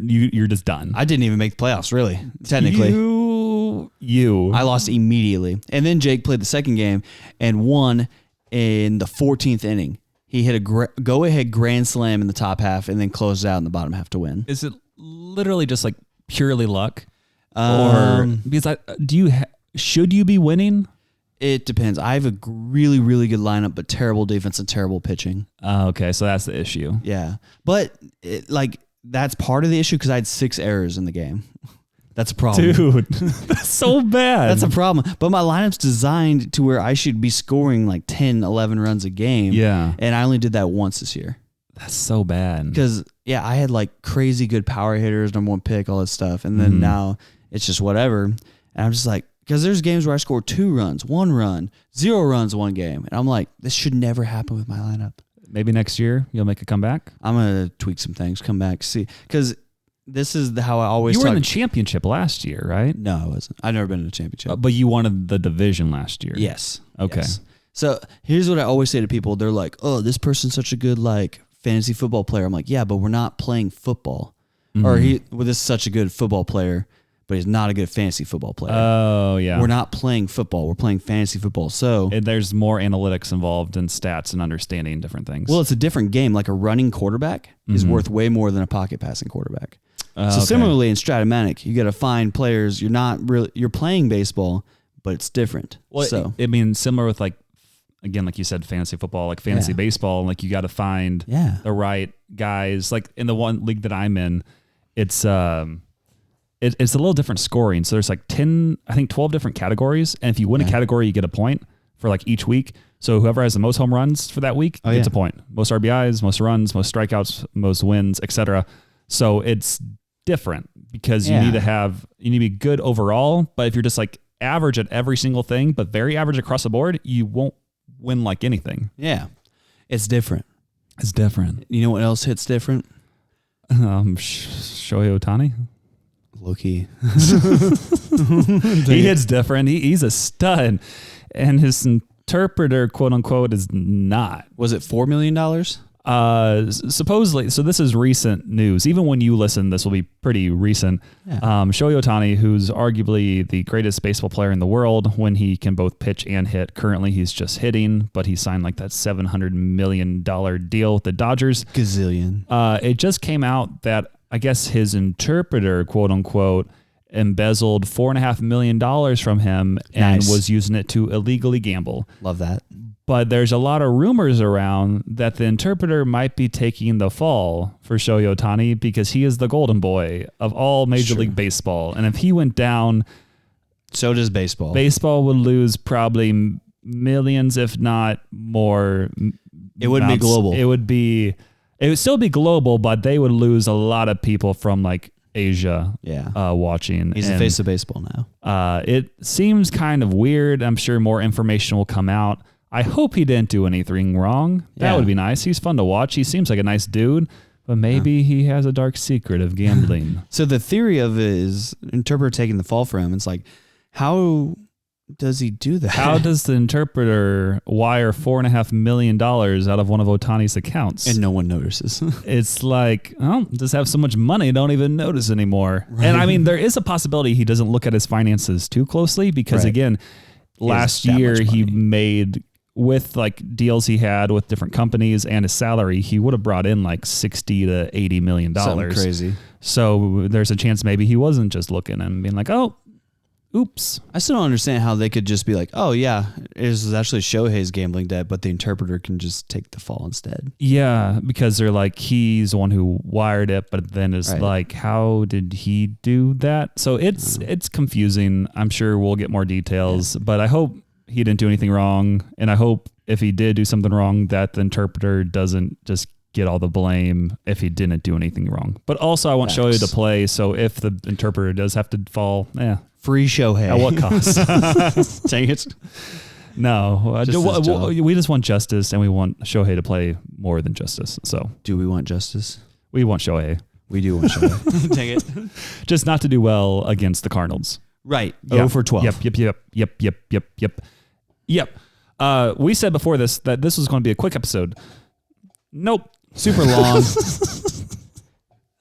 just done. I didn't even make the playoffs, really. Technically, I lost immediately, and then Jake played the second game and won in the 14th inning. He hit a go-ahead grand slam in the top half, and then closed out in the bottom half to win. Is it literally just like purely luck, or because should you be winning? It depends. I have a really, really good lineup, but terrible defense and terrible pitching. Okay, so that's the issue. Yeah, but that's part of the issue because I had 6 errors in the game. That's a problem. Dude, that's so bad. That's a problem. But my lineup's designed to where I should be scoring like 10, 11 runs a game. Yeah. And I only did that once this year. That's so bad. Because, I had like crazy good power hitters, number 1 pick, all this stuff. And then now it's just whatever. And I'm just like, because there's games where I score 2 runs, 1 run, 0 runs one game. And I'm like, this should never happen with my lineup. Maybe next year you'll make a comeback? I'm going to tweak some things, come back, see. Because this is how I always You were in the championship last year, right? No, I wasn't. I've never been in a championship. But you wanted the division last year. Yes. Okay. Yes. So here's what I always say to people. They're like, oh, this person's such a good fantasy football player. I'm like, yeah, but we're not playing football. Mm-hmm. Or this is such a good football player, but he's not a good fantasy football player. Oh, yeah. We're not playing football. We're playing fantasy football. So there's more analytics involved in stats and understanding different things. Well, it's a different game. Like a running quarterback is worth way more than a pocket passing quarterback. So similarly in Stratomatic, you got to find players. You're playing baseball, but it's different. Well, I mean, similar with like again, like you said, fantasy football, like fantasy baseball, like you got to find the right guys. Like in the one league that I'm in, it's a little different scoring. So there's like 12 different categories. And if you win a category, you get a point for like each week. So whoever has the most home runs for that week gets a point. Most RBIs, most runs, most strikeouts, most wins, etc. So it's different because you need to be good overall. But if you're just like average at every single thing, but very average across the board, you won't win like anything. Yeah. It's different. It's different. You know what else hits different? Shohei Ohtani. Low-key. He hits different. He's a stud. And his interpreter, quote unquote, is not. Was it $4 million? Supposedly. So this is recent news. Even when you listen, this will be pretty recent. Yeah. Shohei Ohtani, who's arguably the greatest baseball player in the world when he can both pitch and hit. Currently, he's just hitting, but he signed like that $700 million deal with the Dodgers. Gazillion. It just came out that I guess his interpreter, quote unquote, embezzled $4.5 million from him and was using it to illegally gamble. Love that. But there's a lot of rumors around that the interpreter might be taking the fall for Shohei Ohtani because he is the golden boy of all Major League Baseball. And if he went down, so does baseball. Baseball would lose probably millions, if not more. It wouldn't be global. It would still be global, but they would lose a lot of people from like Asia watching. He's the face of baseball now. It seems kind of weird. I'm sure more information will come out. I hope he didn't do anything wrong. That would be nice. He's fun to watch. He seems like a nice dude, but maybe he has a dark secret of gambling. So the theory of it is interpreter taking the fall for him. It's like, how does he do that? How does the interpreter wire $4.5 million out of one of Ohtani's accounts? And no one notices. It's like, just have so much money, don't even notice anymore. Right. And I mean, there is a possibility he doesn't look at his finances too closely because again, last year he made, with like deals he had with different companies and his salary, he would have brought in like $60 to $80 million. Something crazy. So there's a chance maybe he wasn't just looking and being like, oh, oops. I still don't understand how they could just be like, oh yeah, it was actually Shohei's gambling debt, but the interpreter can just take the fall instead. Yeah, because they're like, he's the one who wired it, but then it's like, how did he do that? So it's confusing. I'm sure we'll get more details, but I hope he didn't do anything wrong. And I hope if he did do something wrong, that the interpreter doesn't just get all the blame if he didn't do anything wrong. But also I want Shohei to play. So if the interpreter does have to fall, free Shohei. At what cost? Dang it. No, we just want justice, and we want Shohei to play more than justice. So do we want justice? We want Shohei. We do want Shohei. Dang it. Just not to do well against the Cardinals. Right. 0 for 12. Yep. We said before this that this was going to be a quick episode. Nope. Super long.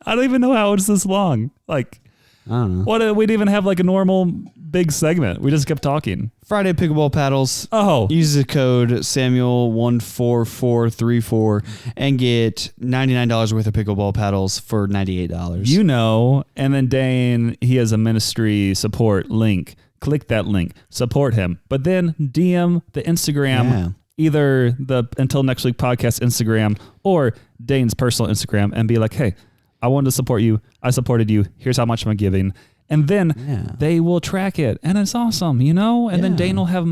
I don't even know how it's this long. Like, I don't know. What we'd even have like a normal big segment. We just kept talking. Friday pickleball paddles. Oh. Use the code Samuel14434 and get $99 worth of pickleball paddles for $98. You know, and then Dane, he has a ministry support link. Click that link. Support him. But then DM the Instagram, either the Until Next Week podcast Instagram or Dane's personal Instagram and be like, hey, I wanted to support you. I supported you. Here's how much I'm giving. And then they will track it. And it's awesome, you know? And then Dane will have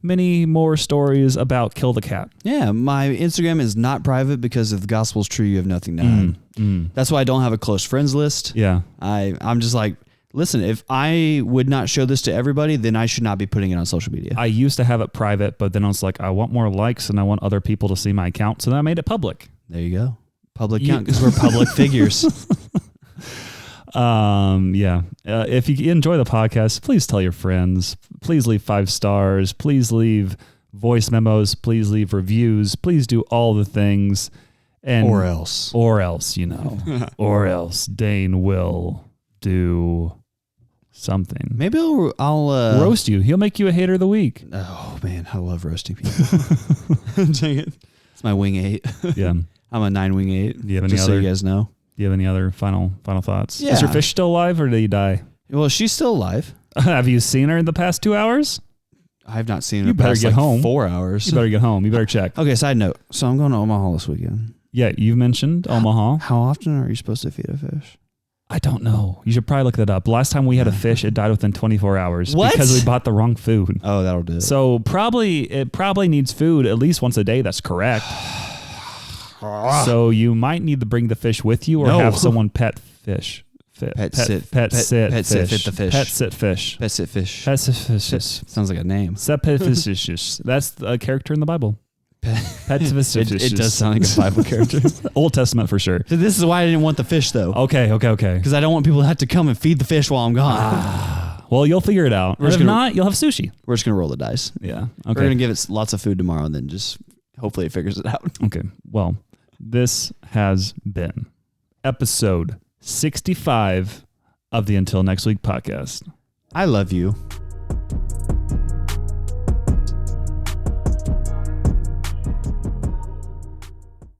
many more stories about Kill the Cat. Yeah, my Instagram is not private because if the gospel's true, you have nothing to hide. That's why I don't have a close friends list. Yeah. I'm just like, listen, if I would not show this to everybody, then I should not be putting it on social media. I used to have it private, but then I was like, I want more likes and I want other people to see my account. So then I made it public. There you go. Public account because we're public figures. If you enjoy the podcast, please tell your friends. Please leave 5 stars. Please leave voice memos. Please leave reviews. Please do all the things. And or else, you know, or else Dane will do something. Maybe I'll roast you. He'll make you a hater of the week. Oh man, I love roasting people. Dang it. It's my wing 8. Yeah. I'm a 9 wing 8. Do you have any just other, so you guys know? Do you have any other final thoughts? Yeah. Is your fish still alive or did he die? Well, she's still alive. Have you seen her in the past 2 hours? I've not seen it. You better past, get home. 4 hours. You better get home. You better check. Okay, side note. So I'm going to Omaha this weekend. Yeah, you mentioned Omaha. How often are you supposed to feed a fish? I don't know. You should probably look that up. Last time we had a fish, it died within 24 hours. What? Because we bought the wrong food. Oh, that'll do it. So it probably needs food at least once a day. That's correct. So you might need to bring the fish with you or have someone pet fish. Pet sit fit the fish. Pet sit fish. Pet sit fish. Pet sit fishes. Sounds like a name. That's a character in the Bible. Pet it does sound like a Bible character. Old Testament for sure. So this is why I didn't want the fish though. Okay. Because I don't want people to have to come and feed the fish while I'm gone. Well, you'll figure it out. If not, you'll have sushi. We're just going to roll the dice. Yeah. Okay. We're going to give it lots of food tomorrow and then just hopefully it figures it out. Okay. Well, this has been episode 65 of the Until Next Week podcast. I love you.